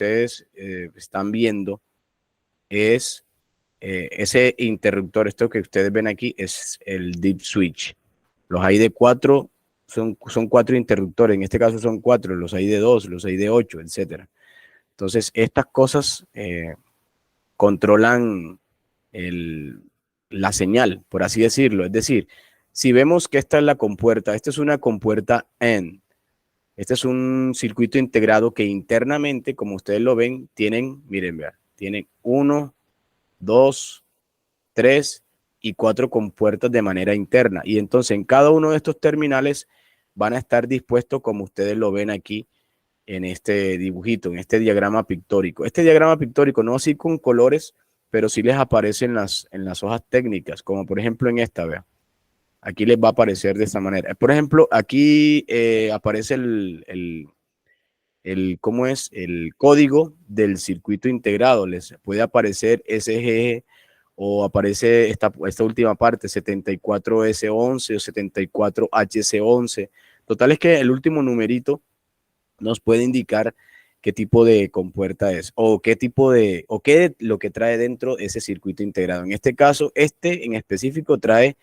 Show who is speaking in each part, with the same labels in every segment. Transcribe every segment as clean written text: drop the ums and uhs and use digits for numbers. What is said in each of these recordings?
Speaker 1: ustedes están viendo es ese interruptor. Esto que ustedes ven aquí es el deep switch. Los hay de 4, son 4 interruptores. En este caso son 4, los hay de 2, los hay de 8, etcétera. Entonces, estas cosas controlan la señal, por así decirlo. Es decir, si vemos que esta es la compuerta, esta es una compuerta AND. Este es un circuito integrado que internamente, como ustedes lo ven, tienen, miren, vean, tienen 1, 2, 3 y 4 compuertas de manera interna. Y entonces en cada uno de estos terminales van a estar dispuestos como ustedes lo ven aquí en este dibujito, en este diagrama pictórico. Este diagrama pictórico no así con colores, pero sí les aparece en las hojas técnicas, como por ejemplo en esta, vean. Aquí les va a aparecer de esta manera. Por ejemplo, aquí aparece ¿cómo es? El código del circuito integrado. Les puede aparecer SG o aparece esta última parte, 74S11 o 74HC11. Total es que el último numerito nos puede indicar qué tipo de compuerta es o qué lo que trae dentro ese circuito integrado. En este caso, este en específico trae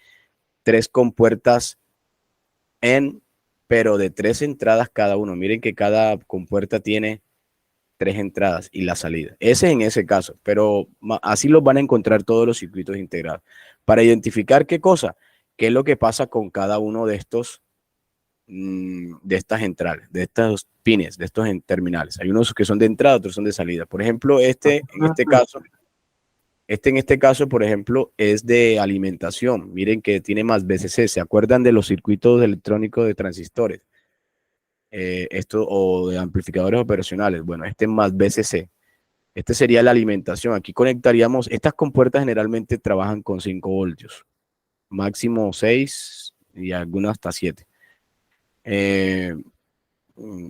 Speaker 1: 3 compuertas pero de 3 entradas cada uno. Miren que cada compuerta tiene 3 entradas y la salida. Ese en ese caso, pero así los van a encontrar todos los circuitos integrados. Para identificar qué cosa, qué es lo que pasa con cada uno de estos, de estas entradas, de estos pines, de estos terminales. Hay unos que son de entrada, otros son de salida. Por ejemplo, en este caso, por ejemplo, es de alimentación. Miren que tiene más VCC. ¿Se acuerdan de los circuitos electrónicos de transistores? Esto o de amplificadores operacionales. Bueno, este es más VCC. Este sería la alimentación. Aquí conectaríamos, estas compuertas generalmente trabajan con 5 voltios, máximo 6 y algunas hasta 7.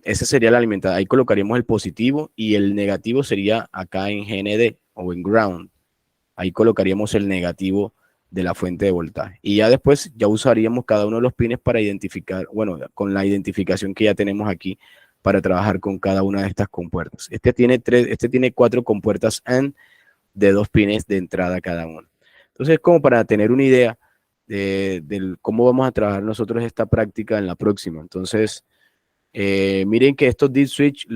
Speaker 1: Ese sería la alimentación. Ahí colocaríamos el positivo y el negativo sería acá en GND o en ground. Ahí colocaríamos el negativo de la fuente de voltaje. Y ya después ya usaríamos cada uno de los pines para identificar, bueno, con la identificación que ya tenemos aquí para trabajar con cada una de estas compuertas. Este tiene 4 compuertas AND de 2 pines de entrada cada uno. Entonces, como para tener una idea de cómo vamos a trabajar nosotros esta práctica en la próxima. Entonces, miren que estos deep switch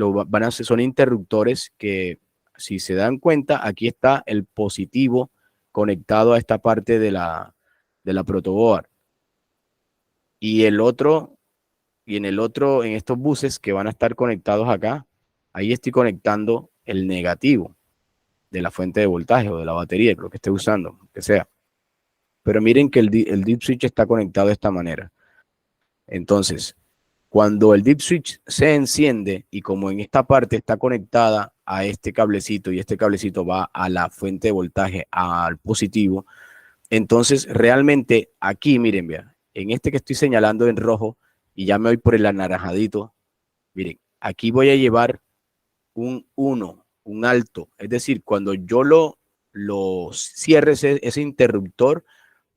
Speaker 1: son interruptores que, si se dan cuenta, aquí está el positivo conectado a esta parte de la protoboard. Y en estos buses que van a estar conectados acá, ahí estoy conectando el negativo de la fuente de voltaje o de la batería, lo que esté usando, que sea. Pero miren que el deep switch está conectado de esta manera. Entonces, cuando el deep switch se enciende y como en esta parte está conectada a este cablecito y este cablecito va a la fuente de voltaje, al positivo, entonces realmente aquí, miren, vean, en este que estoy señalando en rojo y ya me voy por el anaranjadito, miren, aquí voy a llevar un 1, un alto. Es decir, cuando yo lo cierre ese interruptor,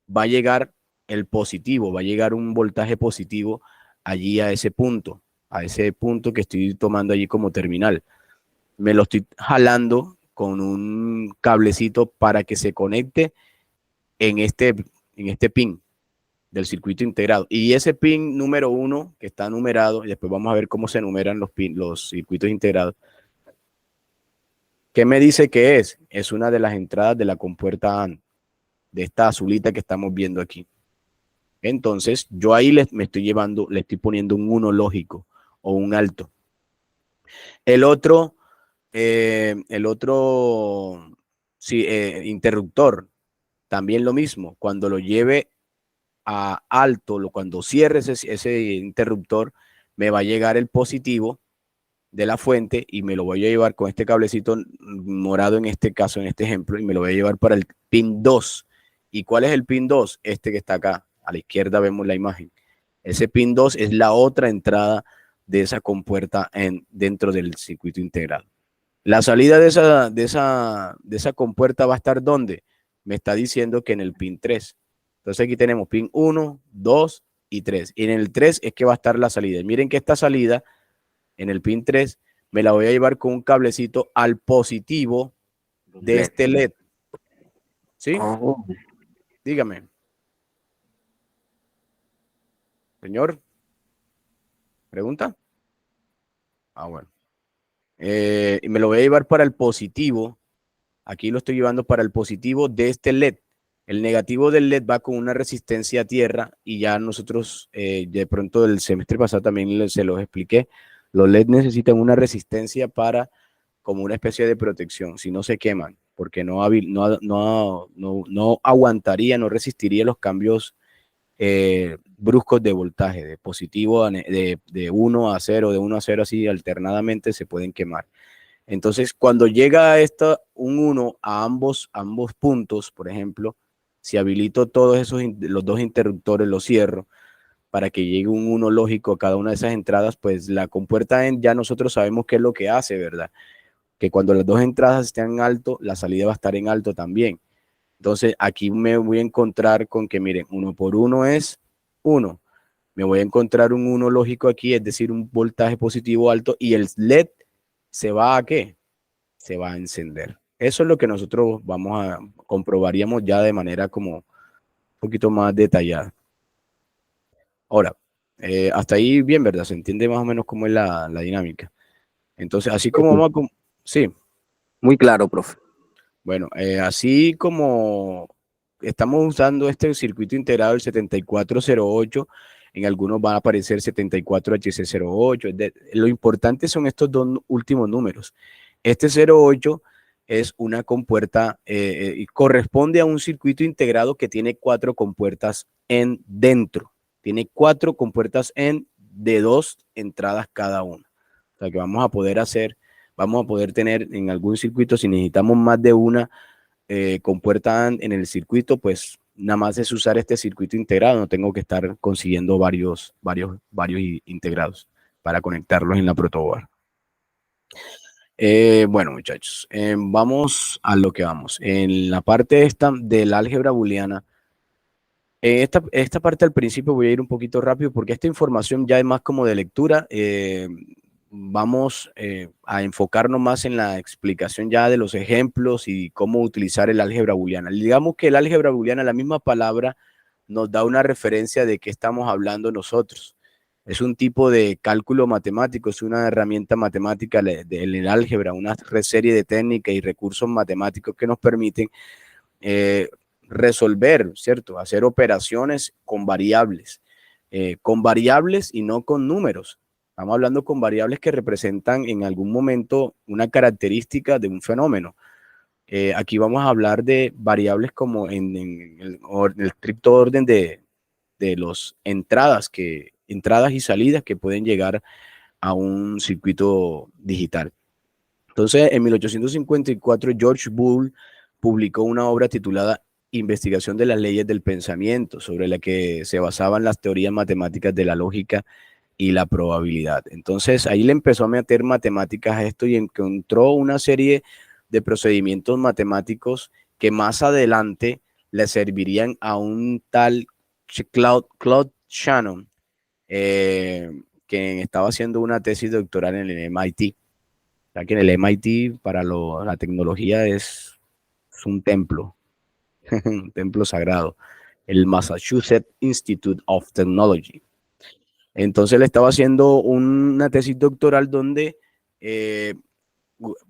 Speaker 1: va a llegar el positivo, va a llegar un voltaje positivo allí a ese punto que estoy tomando allí como terminal. Me lo estoy jalando con un cablecito para que se conecte en este pin del circuito integrado. Y ese pin número 1 que está numerado, y después vamos a ver cómo se numeran los circuitos integrados. ¿Qué me dice que es? Es una de las entradas de la compuerta AND, de esta azulita que estamos viendo aquí. Entonces, yo ahí le estoy poniendo un 1 lógico o un alto. El otro sí, interruptor, también lo mismo. Cuando lo lleve a alto, cuando cierre ese interruptor, me va a llegar el positivo de la fuente y me lo voy a llevar con este cablecito morado en este caso, en este ejemplo, y me lo voy a llevar para el pin 2. ¿Y cuál es el pin 2? Este que está acá. A la izquierda vemos la imagen. Ese pin 2 es la otra entrada de esa compuerta dentro del circuito integrado. La salida de esa compuerta va a estar ¿dónde? Me está diciendo que en el pin 3. Entonces aquí tenemos pin 1, 2 y 3. Y en el 3 es que va a estar la salida. Y miren que esta salida en el pin 3 me la voy a llevar con un cablecito al positivo de este LED. ¿Sí?
Speaker 2: Oh.
Speaker 1: Dígame. Señor, ¿pregunta? Ah, bueno. Y me lo voy a llevar para el positivo. Aquí lo estoy llevando para el positivo de este LED. El negativo del LED va con una resistencia a tierra y ya nosotros, de pronto del semestre pasado también se los expliqué. Los LED necesitan una resistencia para, como una especie de protección, si no se queman, porque no aguantaría, no resistiría los cambios bruscos de voltaje, de positivo de 1 a 0, de 1 a 0 así alternadamente se pueden quemar. Entonces, cuando llega un 1 a ambos puntos, por ejemplo, si habilito todos los dos interruptores, los cierro, para que llegue un 1 lógico a cada una de esas entradas, pues la compuerta ya nosotros sabemos qué es lo que hace, ¿verdad? Que cuando las dos entradas estén en alto, la salida va a estar en alto también. Entonces, aquí me voy a encontrar con que, miren, 1 por 1 es 1. Me voy a encontrar un 1 lógico aquí, es decir, un voltaje positivo alto, y el LED se va a ¿qué? Se va a encender. Eso es lo que nosotros comprobaríamos ya de manera como un poquito más detallada. Ahora, hasta ahí bien, ¿verdad? Se entiende más o menos cómo es la dinámica. Entonces, así como vamos a... Sí.
Speaker 2: Muy claro, profe.
Speaker 1: Bueno, así como estamos usando este circuito integrado del 7408, en algunos van a aparecer 74HC08. Lo importante son estos dos últimos números. Este 08 es una compuerta, y corresponde a un circuito integrado que tiene 4 compuertas dentro. Tiene 4 compuertas de 2 entradas cada una. O sea que vamos a poder tener en algún circuito, si necesitamos más de una compuerta en el circuito, pues nada más es usar este circuito integrado, no tengo que estar consiguiendo varios integrados para conectarlos en la protoboard. Bueno, muchachos, vamos a lo que vamos. En la parte esta del álgebra booleana, esta parte al principio voy a ir un poquito rápido porque esta información ya es más como de lectura. Vamos a enfocarnos más en la explicación ya de los ejemplos y cómo utilizar el álgebra booleana. Digamos que el álgebra booleana, la misma palabra, nos da una referencia de qué estamos hablando nosotros. Es un tipo de cálculo matemático, es una herramienta matemática del álgebra, una serie de técnicas y recursos matemáticos que nos permiten resolver, ¿cierto? Hacer operaciones con variables y no con números. Estamos hablando con variables que representan en algún momento una característica de un fenómeno. Aquí vamos a hablar de variables como en el estricto orden de las entradas y salidas que pueden llegar a un circuito digital. Entonces, en 1854, George Boole publicó una obra titulada Investigación de las leyes del pensamiento, sobre la que se basaban las teorías matemáticas de la lógica y la probabilidad. Entonces, ahí le empezó a meter matemáticas a esto y encontró una serie de procedimientos matemáticos que más adelante le servirían a un tal Claude Shannon, que estaba haciendo una tesis doctoral en el MIT. Ya que en el MIT para la tecnología es un templo, un templo sagrado, el Massachusetts Institute of Technology. Entonces le estaba haciendo una tesis doctoral donde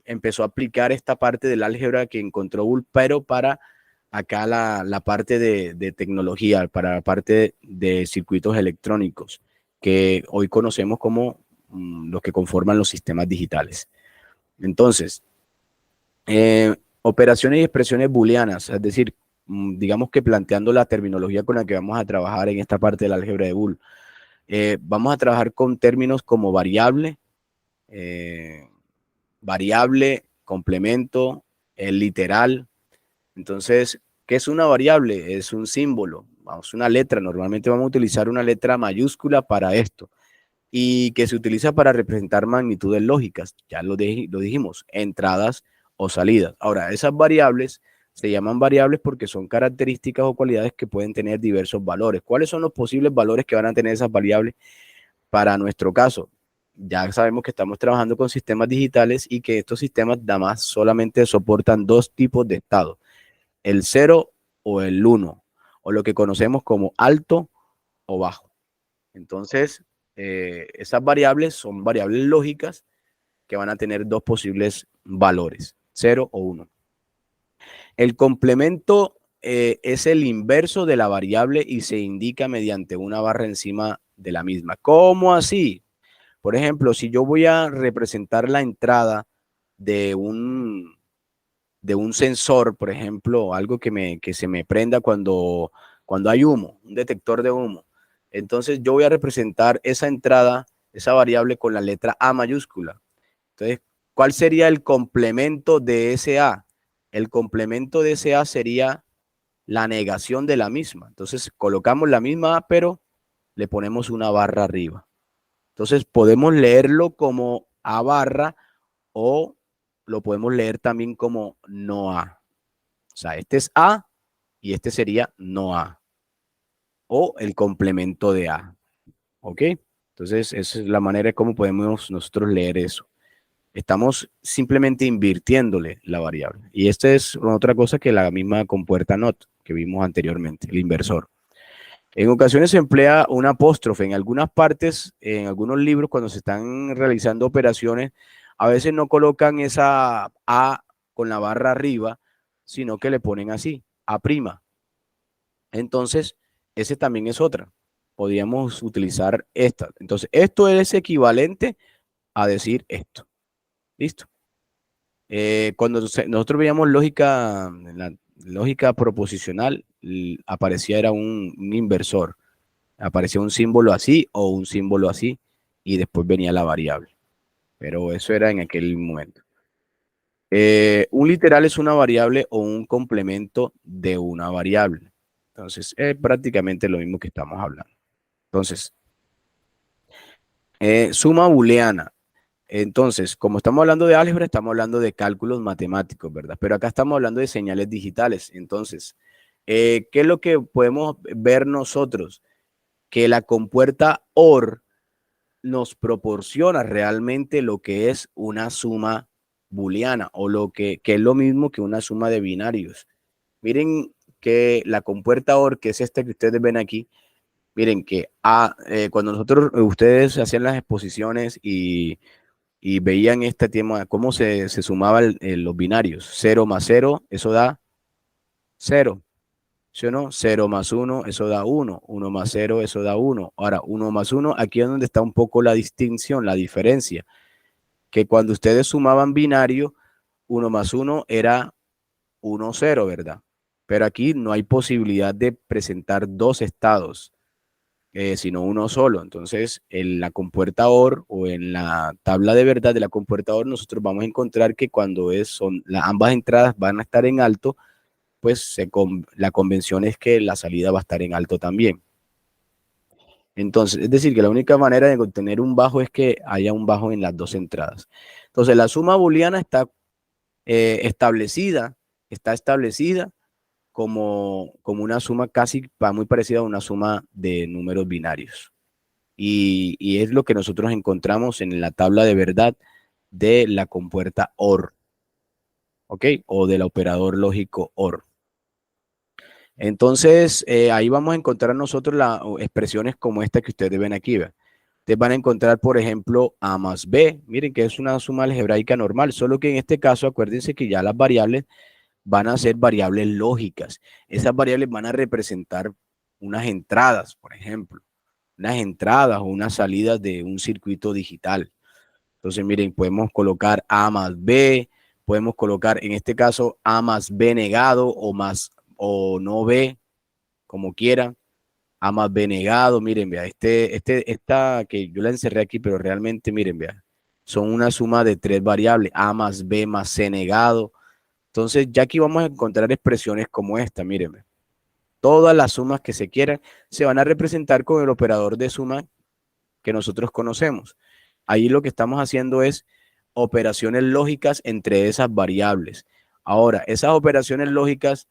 Speaker 1: empezó a aplicar esta parte del álgebra que encontró Boole, pero para acá la parte de tecnología, para la parte de circuitos electrónicos, que hoy conocemos como los que conforman los sistemas digitales. Entonces, operaciones y expresiones booleanas, es decir, digamos que planteando la terminología con la que vamos a trabajar en esta parte del álgebra de Boole, vamos a trabajar con términos como variable, complemento, literal. Entonces, ¿qué es una variable? Es un símbolo, una letra. Normalmente vamos a utilizar una letra mayúscula para esto y que se utiliza para representar magnitudes lógicas. Ya lo dijimos, entradas o salidas. Ahora, esas variables se llaman variables porque son características o cualidades que pueden tener diversos valores. ¿Cuáles son los posibles valores que van a tener esas variables para nuestro caso? ya sabemos que estamos trabajando con sistemas digitales y que estos sistemas nada más solamente soportan dos tipos de estado, el 0 o el 1, o lo que conocemos como alto o bajo. Entonces, esas variables son variables lógicas que van a tener dos posibles valores, 0 o 1. El complemento es el inverso de la variable y se indica mediante una barra encima de la misma. ¿Cómo así? Por ejemplo, si yo voy a representar la entrada de un sensor, por ejemplo, algo que se me prenda cuando hay humo, un detector de humo. Entonces yo voy a representar esa entrada, esa variable con la letra A mayúscula. Entonces, ¿cuál sería el complemento de ese A? El complemento de ese A sería la negación de la misma. Entonces colocamos la misma A, pero le ponemos una barra arriba. Entonces podemos leerlo como A barra o lo podemos leer también como no A. O sea, este es A y este sería no A. O el complemento de A. ¿Ok? Entonces, esa es la manera de cómo podemos nosotros leer eso. Estamos simplemente invirtiéndole la variable. Y esta es otra cosa que la misma compuerta NOT que vimos anteriormente, el inversor. En ocasiones se emplea un apóstrofe. En algunas partes, en algunos libros, cuando se están realizando operaciones, a veces no colocan esa A con la barra arriba, sino que le ponen así, A'. Entonces, ese también es otra. Podríamos utilizar esta. Entonces, esto es equivalente a decir esto. ¿Listo? Cuando nosotros veíamos lógica, la lógica proposicional, aparecía era un inversor. Aparecía un símbolo así o un símbolo así y después venía la variable. Pero eso era en aquel momento. Un literal es una variable o un complemento de una variable. Entonces, es prácticamente lo mismo que estamos hablando. Entonces, suma booleana. Entonces, como estamos hablando de álgebra, estamos hablando de cálculos matemáticos, ¿verdad? Pero acá estamos hablando de señales digitales. Entonces, ¿qué es lo que podemos ver nosotros? Que la compuerta OR nos proporciona realmente lo que es una suma booleana o lo que es lo mismo que una suma de binarios. Miren que la compuerta OR, que es esta que ustedes ven aquí, miren que cuando ustedes hacían las exposiciones y veían este tema, cómo se sumaban los binarios, 0 más 0, eso da 0. ¿Sí o no? 0 más 1, eso da 1. 1 más 0, eso da 1. Ahora, 1 más 1, aquí es donde está un poco la distinción, la diferencia. Que cuando ustedes sumaban binario, 1 más 1 era 1, 0, ¿verdad? Pero aquí no hay posibilidad de presentar dos estados, sino uno solo. Entonces, en la compuerta OR o en la tabla de verdad de la compuerta OR, nosotros vamos a encontrar que cuando ambas entradas van a estar en alto, pues la convención es que la salida va a estar en alto también. Entonces, es decir, que la única manera de obtener un bajo es que haya un bajo en las dos entradas. Entonces, la suma booleana está establecida como una suma casi muy parecida a una suma de números binarios. Y es lo que nosotros encontramos en la tabla de verdad de la compuerta OR, ¿ok? O del operador lógico OR. Entonces, ahí vamos a encontrar nosotros las expresiones como esta que ustedes ven aquí. ¿Ve? Ustedes van a encontrar, por ejemplo, A más B. Miren que es una suma algebraica normal, solo que en este caso, acuérdense que ya las variables van a ser variables lógicas. Esas variables van a representar unas entradas, por ejemplo, unas entradas o unas salidas de un circuito digital. Entonces, miren, podemos colocar A más B, podemos colocar, en este caso, A más B negado o no B, como quieran. A más B negado, miren, vea, esta que yo la encerré aquí, pero realmente, miren, vea, son una suma de tres variables, A más B más C negado. Entonces, ya aquí vamos a encontrar expresiones como esta, miren, vea. Todas las sumas que se quieran se van a representar con el operador de suma que nosotros conocemos. Ahí lo que estamos haciendo es operaciones lógicas entre esas variables. Ahora, esas operaciones lógicas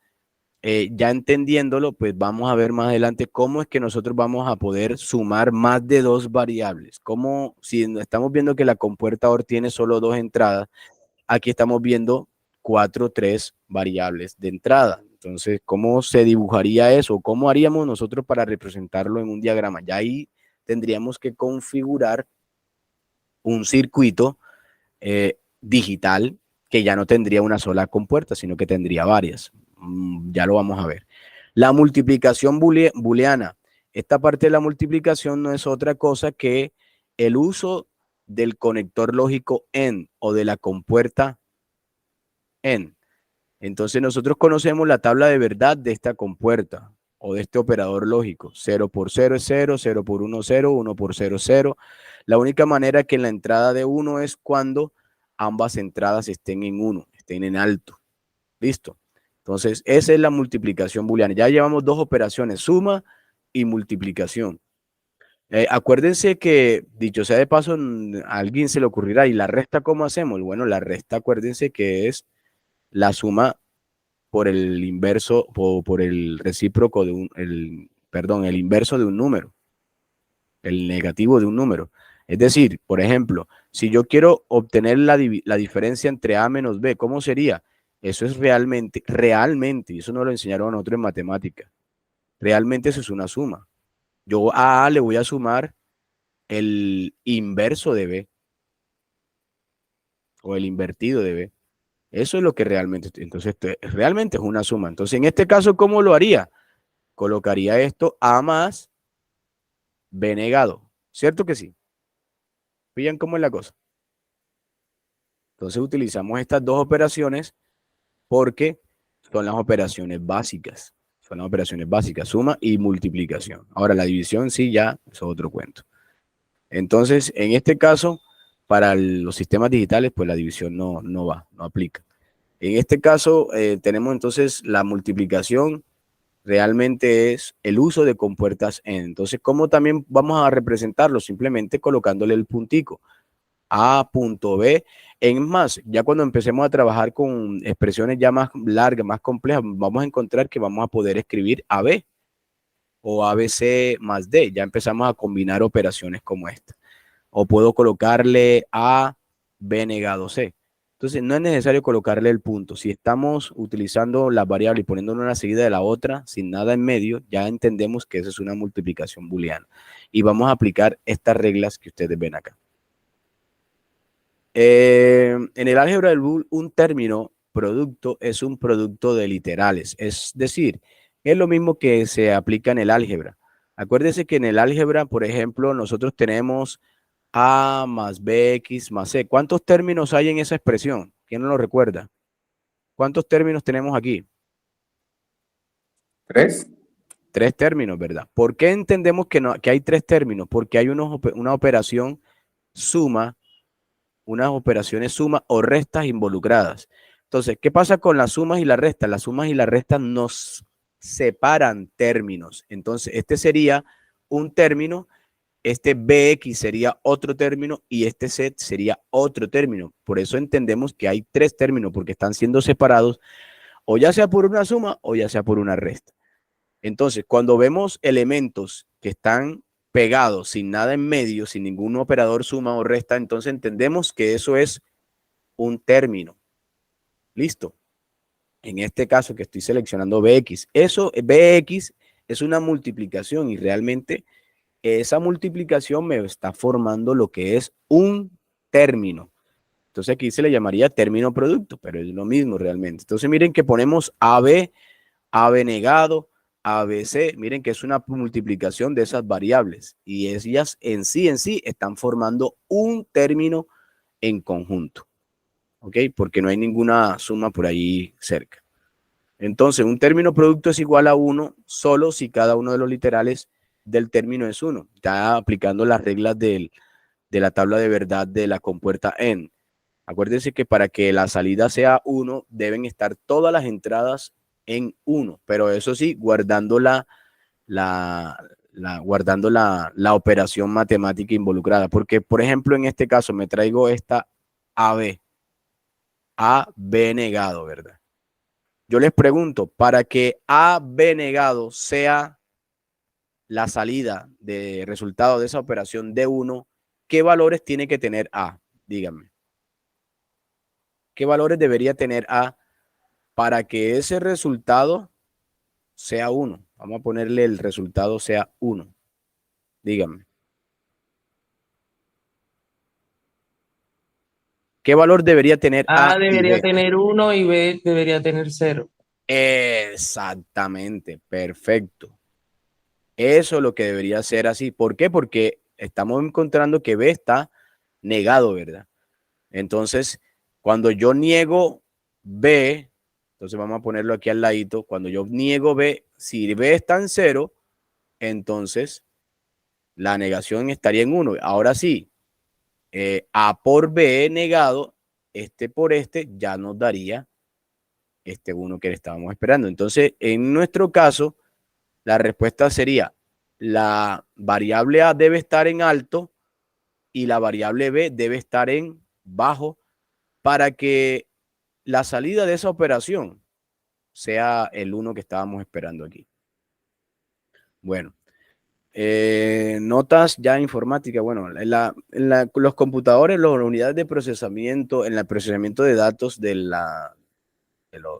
Speaker 1: ya entendiéndolo, pues vamos a ver más adelante cómo es que nosotros vamos a poder sumar más de dos variables. Como si estamos viendo que la compuerta OR tiene solo dos entradas, aquí estamos viendo 4, 3 variables de entrada. Entonces, ¿cómo se dibujaría eso? ¿Cómo haríamos nosotros para representarlo en un diagrama? Ya ahí tendríamos que configurar un circuito digital que ya no tendría una sola compuerta, sino que tendría varias. Ya lo vamos a ver. La multiplicación booleana. Esta parte de la multiplicación no es otra cosa que el uso del conector lógico AND o de la compuerta AND. Entonces nosotros conocemos la tabla de verdad de esta compuerta o de este operador lógico. 0 por 0 es 0, 0 por 1 0, 1 por 0 0. La única manera que en la entrada de 1 es cuando ambas entradas estén en 1, estén en alto. ¿Listo? Entonces esa es la multiplicación booleana. Ya llevamos dos operaciones, suma y multiplicación. Acuérdense que, dicho sea de paso, a alguien se le ocurrirá, ¿y la resta cómo hacemos? Bueno, la resta acuérdense que es la suma por el inverso, por el recíproco de el inverso de un número, el negativo de un número. Es decir, por ejemplo, si yo quiero obtener la diferencia entre A menos B, ¿cómo sería? Eso es realmente, y eso nos lo enseñaron a nosotros en matemática, realmente eso es una suma. Yo a le voy a sumar el inverso de B o el invertido de B. Eso es lo que realmente, entonces realmente es una suma. Entonces, en este caso, ¿cómo lo haría? Colocaría esto A más B negado. ¿Cierto que sí? ¿Pillan cómo es la cosa? Entonces utilizamos estas dos operaciones porque son las operaciones básicas. Son las operaciones básicas, suma y multiplicación. Ahora, la división sí ya es otro cuento. Entonces, en este caso, para los sistemas digitales, pues la división no va, no aplica. En este caso, tenemos entonces la multiplicación, realmente es el uso de compuertas en. Entonces, ¿cómo también vamos a representarlo? Simplemente colocándole el puntico. A punto B. En más, ya cuando empecemos a trabajar con expresiones ya más largas, más complejas, vamos a encontrar que vamos a poder escribir AB o ABC más D. Ya empezamos a combinar operaciones como esta. O puedo colocarle A, B negado C. Entonces, no es necesario colocarle el punto. Si estamos utilizando las variables y poniendo una seguida de la otra, sin nada en medio, ya entendemos que esa es una multiplicación booleana. Y vamos a aplicar estas reglas que ustedes ven acá. En el álgebra del Boole, un término producto es un producto de literales. Es decir, es lo mismo que se aplica en el álgebra. Acuérdense que en el álgebra, por ejemplo, nosotros tenemos A más BX más C. ¿Cuántos términos hay en esa expresión? ¿Quién no lo recuerda? ¿Cuántos términos tenemos aquí?
Speaker 2: 3.
Speaker 1: 3 términos, ¿verdad? ¿Por qué entendemos que hay 3 términos? Porque hay una operación suma, unas operaciones suma o restas involucradas. Entonces, ¿qué pasa con las sumas y las restas? Las sumas y las restas nos separan términos. Entonces, este sería un término, este BX sería otro término y este Z sería otro término. Por eso entendemos que hay 3 términos, porque están siendo separados o ya sea por una suma o ya sea por una resta. Entonces, cuando vemos elementos que están pegados sin nada en medio, sin ningún operador suma o resta, entonces entendemos que eso es un término. Listo. En este caso que estoy seleccionando BX, eso BX es una multiplicación y realmente esa multiplicación me está formando lo que es un término. Entonces aquí se le llamaría término producto, pero es lo mismo realmente. Entonces miren que ponemos AB, AB negado, ABC, miren que es una multiplicación de esas variables y ellas en sí están formando un término en conjunto, ¿ok? Porque no hay ninguna suma por ahí cerca. Entonces, un término producto es igual a 1 solo si cada uno de los literales del término es 1. Está aplicando las reglas de la tabla de verdad de la compuerta AND. Acuérdense que para que la salida sea 1, deben estar todas las entradas en 1, pero eso sí, guardando la operación matemática involucrada. Porque, por ejemplo, en este caso me traigo esta AB, AB negado, ¿verdad? Yo les pregunto, para que AB negado sea la salida de resultado de esa operación D1, ¿qué valores tiene que tener A? Díganme. ¿Qué valores debería tener A para que ese resultado sea 1? Vamos a ponerle el resultado sea 1. Díganme. ¿Qué valor debería tener A
Speaker 3: A
Speaker 1: y
Speaker 3: debería
Speaker 1: B?
Speaker 3: tener 1 y B debería tener 0.
Speaker 1: Exactamente, perfecto. Eso es lo que debería ser así. ¿Por qué? Porque estamos encontrando que B está negado, ¿verdad? Entonces, cuando yo niego B, entonces vamos a ponerlo aquí al ladito, cuando yo niego B, si B está en 0, entonces la negación estaría en 1. Ahora sí, A por B negado, este por este, ya nos daría este 1 que le estábamos esperando. Entonces, en nuestro caso, la respuesta sería, la variable A debe estar en alto y la variable B debe estar en bajo para que la salida de esa operación sea el 1 que estábamos esperando aquí. Bueno, notas ya informáticas. Bueno, los computadores, las unidades de procesamiento, en el procesamiento de datos de las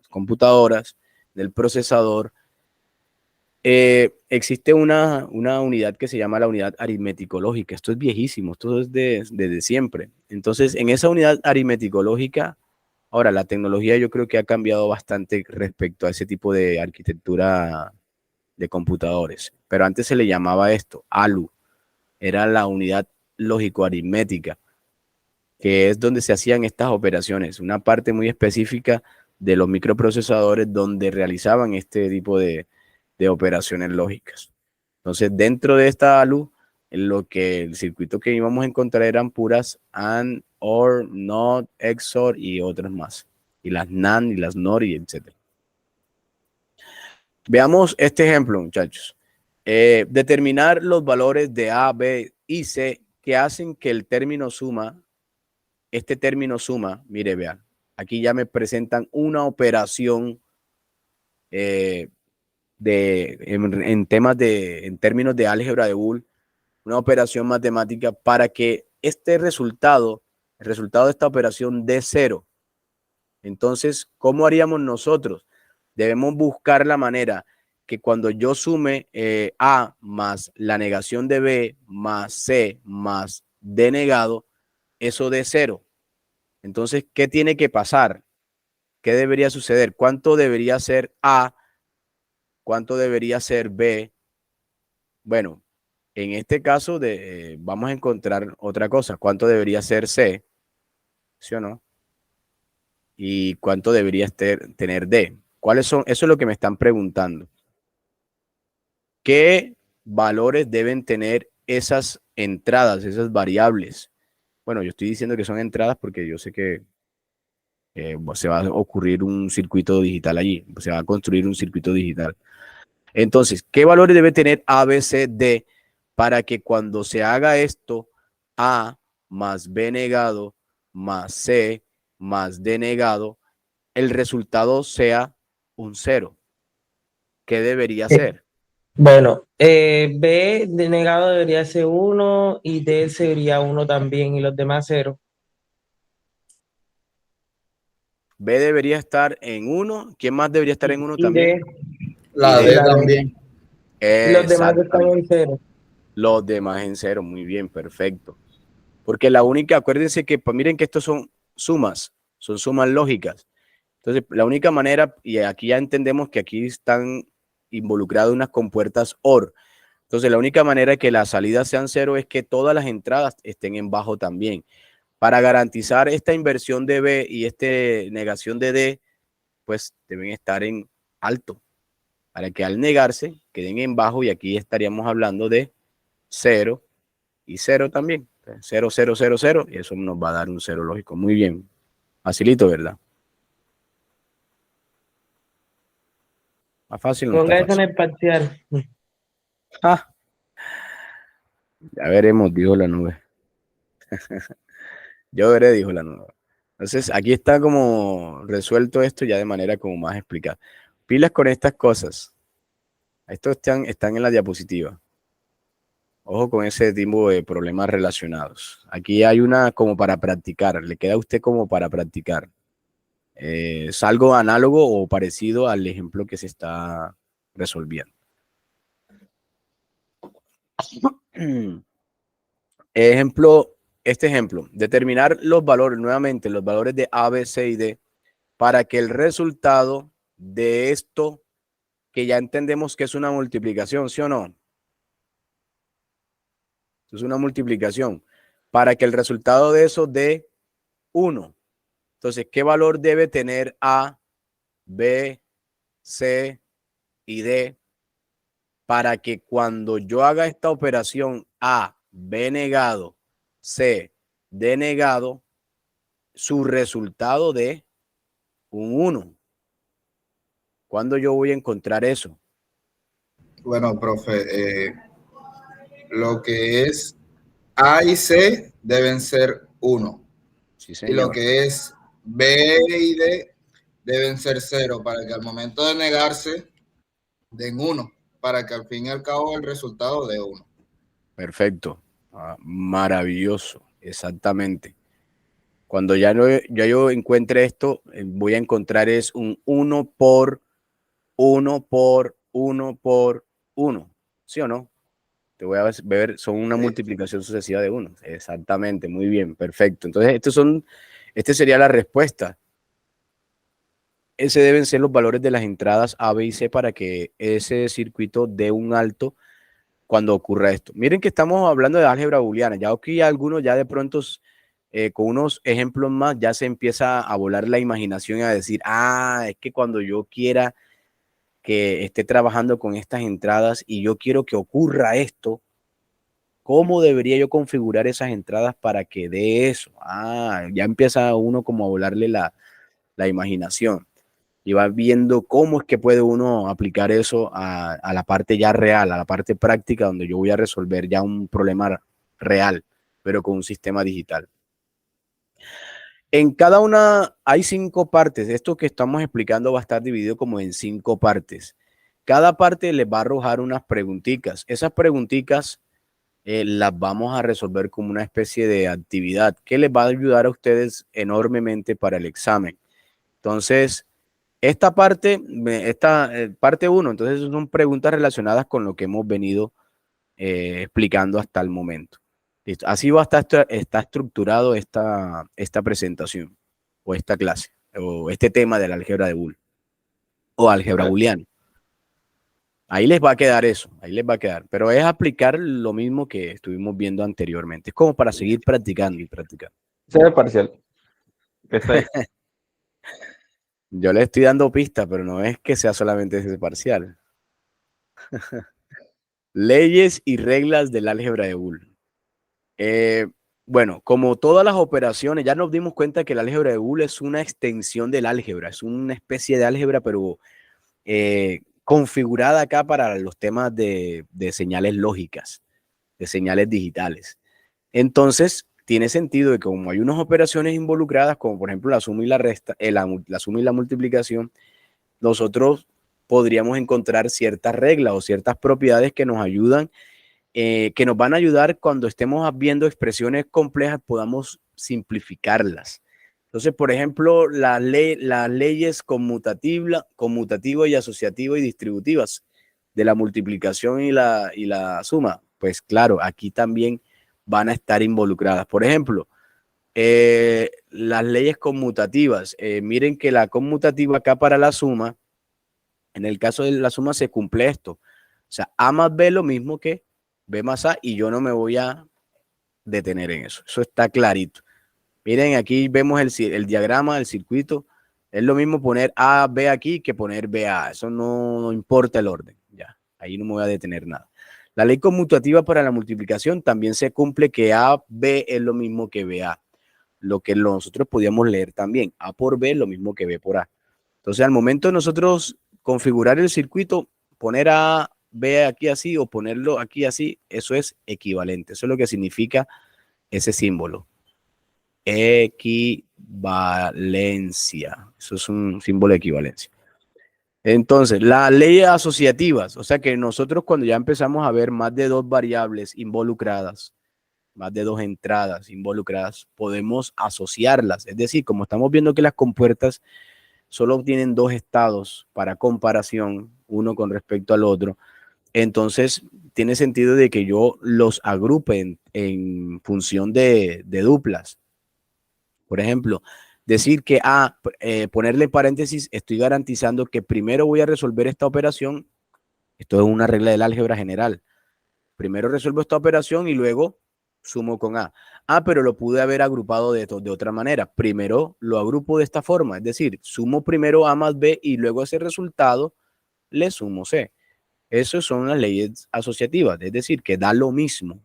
Speaker 1: computadoras, del procesador, existe una unidad que se llama la unidad aritmético-lógica. Esto es viejísimo, esto es desde siempre. Entonces, en esa unidad aritmético-lógica, ahora la tecnología yo creo que ha cambiado bastante respecto a ese tipo de arquitectura de computadores. Pero antes se le llamaba esto, ALU, era la unidad lógico-aritmética, que es donde se hacían estas operaciones, una parte muy específica de los microprocesadores donde realizaban este tipo de operaciones lógicas. Entonces, dentro de esta ALU, en lo que el circuito que íbamos a encontrar eran puras AND, OR, NOT, XOR y otras más. Y las NAND y las NOR y etcétera. Veamos este ejemplo, muchachos. Determinar los valores de A, B y C que hacen que el término suma, este término suma, mire, vean, aquí ya me presentan una operación en temas en términos de álgebra de Boole, una operación matemática para que este resultado, el resultado de esta operación dé 0. Entonces, ¿cómo haríamos nosotros? Debemos buscar la manera que cuando yo sume A más la negación de B más C más D negado, eso dé 0. Entonces, ¿qué tiene que pasar? ¿Qué debería suceder? ¿Cuánto debería ser A? ¿Cuánto debería ser B? Bueno, en este caso vamos a encontrar otra cosa. ¿Cuánto debería ser C? ¿Sí o no? ¿Y cuánto debería tener D? ¿Cuáles son? Eso es lo que me están preguntando. ¿Qué valores deben tener esas entradas, esas variables? Bueno, yo estoy diciendo que son entradas porque yo sé que se va a ocurrir un circuito digital allí, se va a construir un circuito digital. Entonces, ¿qué valores debe tener A, B, C, D para que cuando se haga esto, A más B negado más C más D negado, el resultado sea un 0? ¿Qué debería ser?
Speaker 3: Bueno, B de negado debería ser 1 y D sería 1 también y los demás 0.
Speaker 1: B debería estar en 1. ¿Quién más debería estar en 1
Speaker 3: Y D,
Speaker 1: también? Y
Speaker 4: La
Speaker 3: y
Speaker 4: D
Speaker 1: D.
Speaker 3: la D.
Speaker 4: también.
Speaker 3: Los demás están
Speaker 1: Exactamente.
Speaker 3: en 0.
Speaker 1: Los demás en 0. Muy bien, perfecto. Porque la única, acuérdense que, pues miren que estos son sumas lógicas. Entonces, la única manera, y aquí ya entendemos que aquí están involucradas unas compuertas OR. Entonces, la única manera de que las salidas sean 0 es que todas las entradas estén en bajo también. Para garantizar esta inversión de B y esta negación de D, pues deben estar en alto, para que al negarse queden en bajo, y aquí estaríamos hablando de 0 y 0 también. 0, 0, 0, 0, y eso nos va a dar un 0 lógico. Muy bien. Facilito, ¿verdad? Más fácil no está
Speaker 3: Ponga eso en
Speaker 1: fácil.
Speaker 3: el parcial.
Speaker 1: Ah, ya veremos, dijo la nube. Yo veré, dijo la nube. Entonces, aquí está como resuelto esto ya de manera como más explicada. Pilas con estas cosas. Estos están en la diapositiva. Ojo con ese tipo de problemas relacionados. Aquí hay una como para practicar. Le queda a usted como para practicar. Es algo análogo o parecido al ejemplo que se está resolviendo. Este ejemplo, determinar los valores, nuevamente, los valores de A, B, C y D, para que el resultado de esto, que ya entendemos que es una multiplicación, ¿sí o no? Es una multiplicación, para que el resultado de eso dé 1. Entonces, ¿qué valor debe tener A, B, C y D para que cuando yo haga esta operación A, B negado, C, D negado, su resultado dé un 1? ¿Cuándo yo voy a encontrar eso?
Speaker 4: Bueno, profe, lo que es A y C deben ser 1.
Speaker 1: Sí,
Speaker 4: Y lo
Speaker 1: señor.
Speaker 4: que es B y D deben ser 0 para que al momento de negarse den 1, para que al fin y al cabo el resultado dé 1.
Speaker 1: Perfecto. Maravilloso. Exactamente. Cuando ya yo encuentre esto, voy a encontrar es un 1 por 1 por 1 por 1. ¿Sí o no? Te voy a ver, son una multiplicación sucesiva de 1. Exactamente, muy bien, perfecto. Entonces, este sería la respuesta. Ese deben ser los valores de las entradas A, B y C para que ese circuito dé un alto cuando ocurra esto. Miren que estamos hablando de álgebra booleana. Ya aquí algunos ya de pronto con unos ejemplos más ya se empieza a volar la imaginación y a decir, es que cuando yo quiera que esté trabajando con estas entradas y yo quiero que ocurra esto, ¿cómo debería yo configurar esas entradas para que dé eso? Ya empieza uno como a volarle la imaginación y va viendo cómo es que puede uno aplicar eso a la parte ya real, a la parte práctica, donde yo voy a resolver ya un problema real, pero con un sistema digital. En cada una hay 5 partes. Esto que estamos explicando va a estar dividido como en 5 partes. Cada parte les va a arrojar unas preguntitas. Esas preguntitas las vamos a resolver como una especie de actividad que les va a ayudar a ustedes enormemente para el examen. Entonces, esta parte 1, entonces son preguntas relacionadas con lo que hemos venido explicando hasta el momento. ¿Listo? Así va a estar está estructurado esta presentación o esta clase o este tema de la álgebra de Boole o álgebra booleana. Ahí les va a quedar eso, ahí les va a quedar. Pero es aplicar lo mismo que estuvimos viendo anteriormente. Es como para seguir practicando y practicando.
Speaker 3: Ese es el parcial. Está ahí.
Speaker 1: Yo le estoy dando pistas, pero no es que sea solamente ese parcial. Leyes y reglas del álgebra de Boole. Bueno, como todas las operaciones, ya nos dimos cuenta que el álgebra de Boole es una extensión del álgebra, es una especie de álgebra, pero configurada acá para los temas de señales lógicas, de señales digitales. Entonces, tiene sentido que como hay unas operaciones involucradas, como por ejemplo la suma y la resta, la suma y la multiplicación, nosotros podríamos encontrar ciertas reglas o ciertas propiedades que nos ayudan, que nos van a ayudar cuando estemos viendo expresiones complejas, podamos simplificarlas. Entonces, por ejemplo, las leyes conmutativas y asociativas y distributivas de la multiplicación y la suma, pues claro, aquí también van a estar involucradas. Por ejemplo, las leyes conmutativas. Miren que la conmutativa acá para la suma, en el caso de la suma se cumple esto. O sea, A más B es lo mismo que B más A y yo no me voy a detener en eso. Eso está clarito. Miren, aquí vemos el diagrama del circuito. Es lo mismo poner A, B aquí que poner B, A. Eso no importa el orden. Ya, ahí no me voy a detener nada. La ley conmutativa para la multiplicación también se cumple que A, B es lo mismo que B, A. Lo que nosotros podíamos leer también. A por B es lo mismo que B por A. Entonces, al momento de nosotros configurar el circuito, poner A, B aquí así o ponerlo aquí así, eso es equivalente. Eso es lo que significa ese símbolo. equivalencia. Eso es un símbolo de equivalencia. Entonces, las leyes asociativas, o sea que nosotros cuando ya empezamos a ver más de dos variables involucradas, más de dos entradas involucradas, podemos asociarlas. Es decir, como estamos viendo que las compuertas solo tienen dos estados para comparación, uno con respecto al otro, entonces tiene sentido de que yo los agrupe en función de duplas. Por ejemplo, decir que ponerle paréntesis, estoy garantizando que primero voy a resolver esta operación. Esto es una regla del álgebra general. Primero resuelvo esta operación y luego sumo con A. Pero lo pude haber agrupado de otra manera. Primero lo agrupo de esta forma, es decir, sumo primero A más B y luego ese resultado le sumo C. Esas son las leyes asociativas, es decir, que da lo mismo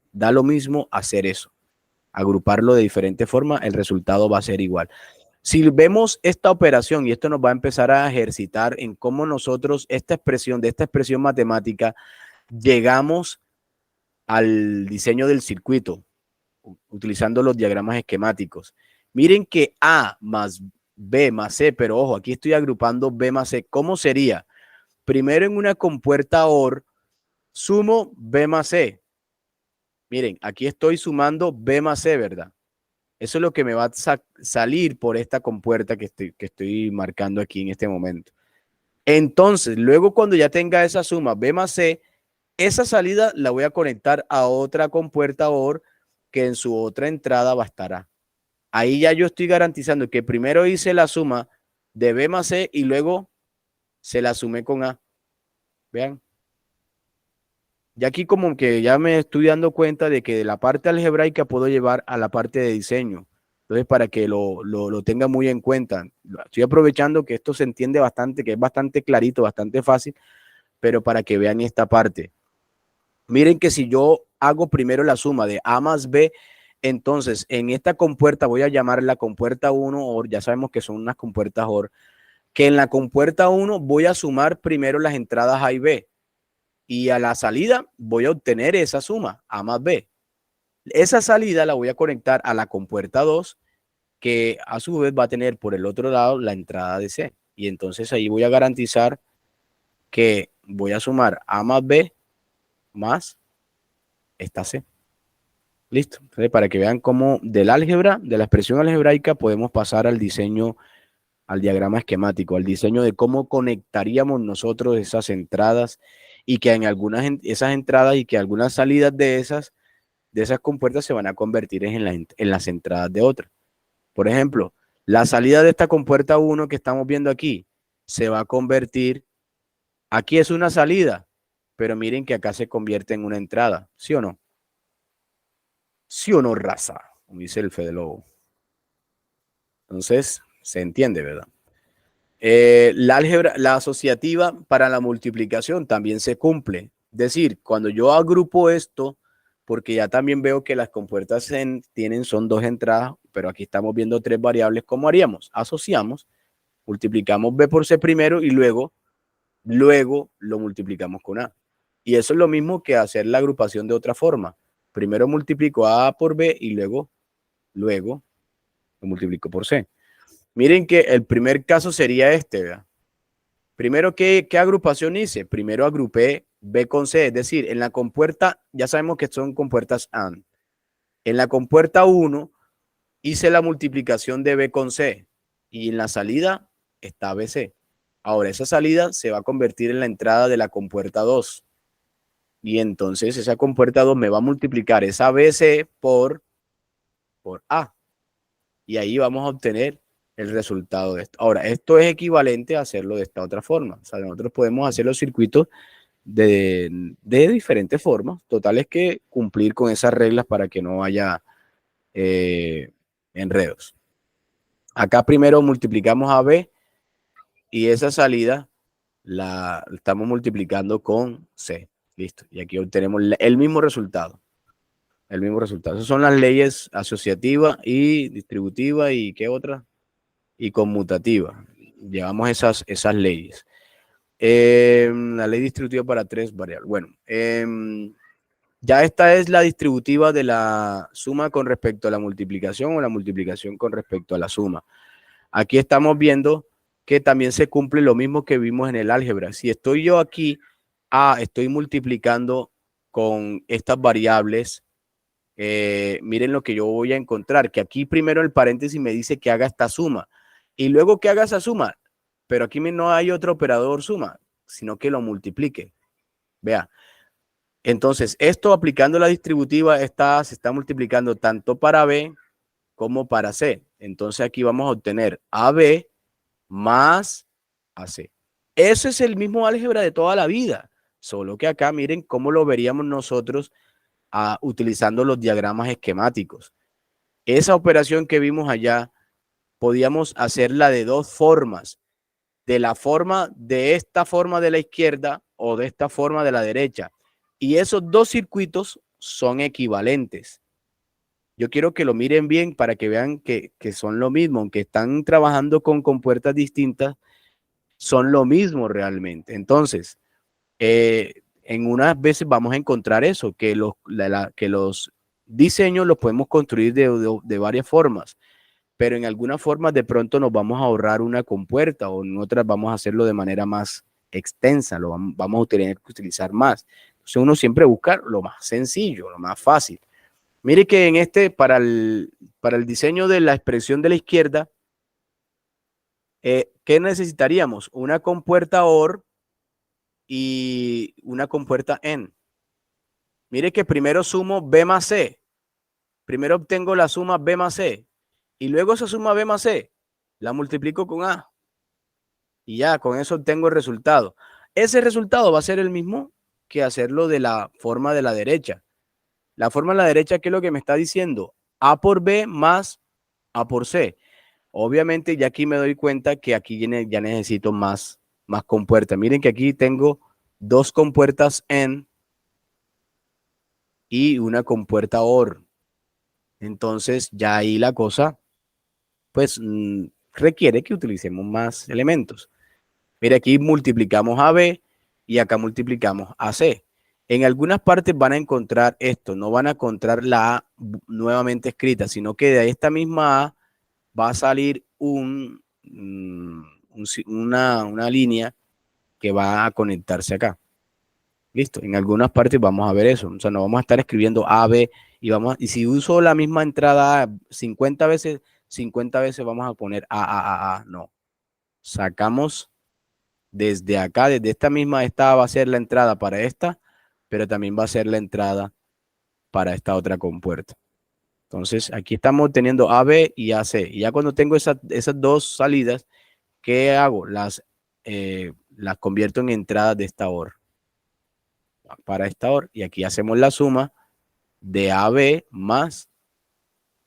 Speaker 1: hacer eso. Agruparlo de diferente forma, el resultado va a ser igual. Si vemos esta operación, y esto nos va a empezar a ejercitar en cómo nosotros, de esta expresión matemática, llegamos al diseño del circuito, utilizando los diagramas esquemáticos. Miren que A más B más C, pero ojo, aquí estoy agrupando B más C. ¿Cómo sería? Primero en una compuerta OR, sumo B más C. Miren, aquí estoy sumando B más C, ¿verdad? Eso es lo que me va a salir por esta compuerta que estoy marcando aquí en este momento. Entonces, luego cuando ya tenga esa suma B más C, esa salida la voy a conectar a otra compuerta OR que en su otra entrada va a estar A. Ahí ya yo estoy garantizando que primero hice la suma de B más C y luego se la sumé con A. Vean. Y aquí como que ya me estoy dando cuenta de que de la parte algebraica puedo llevar a la parte de diseño. Entonces, para que lo tenga muy en cuenta. Estoy aprovechando que esto se entiende bastante, que es bastante clarito, bastante fácil, pero para que vean esta parte. Miren que si yo hago primero la suma de A más B, entonces en esta compuerta voy a llamarla compuerta 1, o ya sabemos que son unas compuertas OR, que en la compuerta 1 voy a sumar primero las entradas A y B. Y a la salida voy a obtener esa suma, A más B. Esa salida la voy a conectar a la compuerta 2, que a su vez va a tener por el otro lado la entrada de C. Y entonces ahí voy a garantizar que voy a sumar A más B más esta C. Listo. Entonces, para que vean cómo del álgebra, de la expresión algebraica, podemos pasar al diseño, al diagrama esquemático, al diseño de cómo conectaríamos nosotros esas entradas y que en esas entradas y que algunas salidas de esas compuertas se van a convertir en las entradas de otras. Por ejemplo, la salida de esta compuerta 1 que estamos viendo aquí se va a convertir, aquí es una salida, pero miren que acá se convierte en una entrada, ¿sí o no? ¿Sí o no, raza? Como dice el Fede Lobo. Entonces, se entiende, ¿verdad? La álgebra, la asociativa para la multiplicación también se cumple. Es decir, cuando yo agrupo esto, porque ya también veo que las compuertas son dos entradas, pero aquí estamos viendo tres variables, ¿cómo haríamos? Asociamos, multiplicamos B por C primero y luego lo multiplicamos con A. Y eso es lo mismo que hacer la agrupación de otra forma. Primero multiplico A por B y luego lo multiplico por C. Miren que el primer caso sería este, ¿verdad? Primero, ¿qué agrupación hice? Primero agrupé B con C, es decir, en la compuerta, ya sabemos que son compuertas AND. En la compuerta 1 hice la multiplicación de B con C y en la salida está BC. Ahora, esa salida se va a convertir en la entrada de la compuerta 2. Y entonces esa compuerta 2 me va a multiplicar esa BC por A. Y ahí vamos a obtener el resultado de esto. Ahora, esto es equivalente a hacerlo de esta otra forma. O sea, nosotros podemos hacer los circuitos de diferentes formas. Total es que cumplir con esas reglas para que no haya enredos. Acá primero multiplicamos a B y esa salida la estamos multiplicando con C. Listo. Y aquí obtenemos el mismo resultado. El mismo resultado. Esas son las leyes asociativa y distributiva y ¿qué otra? Y conmutativa. Llevamos esas leyes. La ley distributiva para tres variables. Bueno, Ya esta es la distributiva de la suma con respecto a la multiplicación o la multiplicación con respecto a la suma. Aquí estamos viendo que también se cumple lo mismo que vimos en el álgebra. Si estoy yo aquí, estoy multiplicando con estas variables, miren lo que yo voy a encontrar, que aquí primero el paréntesis me dice que haga esta suma y luego que haga esa suma, pero aquí no hay otro operador suma, sino que lo multiplique. Vea. Entonces, esto aplicando la distributiva se está multiplicando tanto para B como para C. Entonces aquí vamos a obtener AB más AC. Eso es el mismo álgebra de toda la vida, solo que acá miren cómo lo veríamos nosotros utilizando los diagramas esquemáticos. Esa operación que vimos allá, podíamos hacerla de dos formas. De esta forma de la izquierda o de esta forma de la derecha. Y esos dos circuitos son equivalentes. Yo quiero que lo miren bien para que vean que son lo mismo, aunque están trabajando con compuertas distintas, son lo mismo realmente. Entonces, en unas veces vamos a encontrar eso, que los diseños los podemos construir de varias formas, pero en algunas formas de pronto nos vamos a ahorrar una compuerta o en otras vamos a hacerlo de manera más extensa, lo vamos a tener que utilizar más. Entonces uno siempre busca lo más sencillo, lo más fácil. Mire que en para el diseño de la expresión de la izquierda, ¿qué necesitaríamos? Una compuerta OR y una compuerta AND. Mire que primero sumo B más C. Primero obtengo la suma B más C. Y luego esa suma B más C la multiplico con A. Y ya, con eso obtengo el resultado. Ese resultado va a ser el mismo que hacerlo de la forma de la derecha. La forma de la derecha, ¿qué es lo que me está diciendo? A por B más A por C. Obviamente ya aquí me doy cuenta que aquí ya necesito más compuertas. Miren que aquí tengo dos compuertas AND y una compuerta OR. Entonces ya ahí la cosa pues requiere que utilicemos más elementos. Mire, aquí multiplicamos a B y acá multiplicamos a C. En algunas partes van a encontrar esto, no van a encontrar la A nuevamente escrita, sino que de esta misma A va a salir una línea que va a conectarse acá. Listo, en algunas partes vamos a ver eso. O sea, no vamos a estar escribiendo A, B y si uso la misma entrada 50 veces, 50 veces vamos a poner A. No. Sacamos desde acá, desde esta va a ser la entrada para esta, pero también va a ser la entrada para esta otra compuerta. Entonces, aquí estamos teniendo AB y AC. Y ya cuando tengo esas dos salidas, ¿qué hago? Las convierto en entradas de esta OR. Para esta OR. Y aquí hacemos la suma de AB más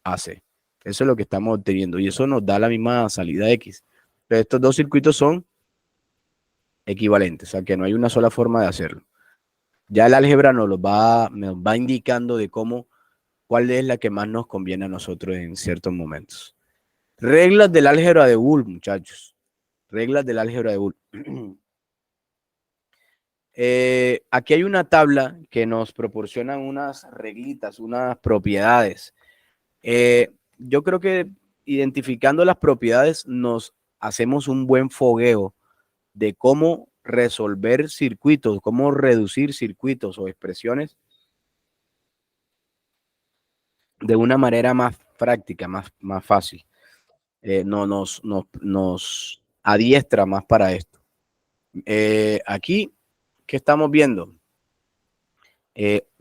Speaker 1: AC. Eso es lo que estamos obteniendo. Y eso nos da la misma salida X. Pero estos dos circuitos son equivalentes. O sea, que no hay una sola forma de hacerlo. Ya el álgebra nos va indicando de cuál es la que más nos conviene a nosotros en ciertos momentos. Reglas del álgebra de Boole, muchachos. Reglas del álgebra de Boole. Aquí hay una tabla que nos proporciona unas reglitas, unas propiedades. Yo creo que identificando las propiedades nos hacemos un buen fogueo de cómo resolver circuitos, cómo reducir circuitos o expresiones de una manera más práctica, más fácil. Nos adiestra más para esto. Aquí, ¿qué estamos viendo?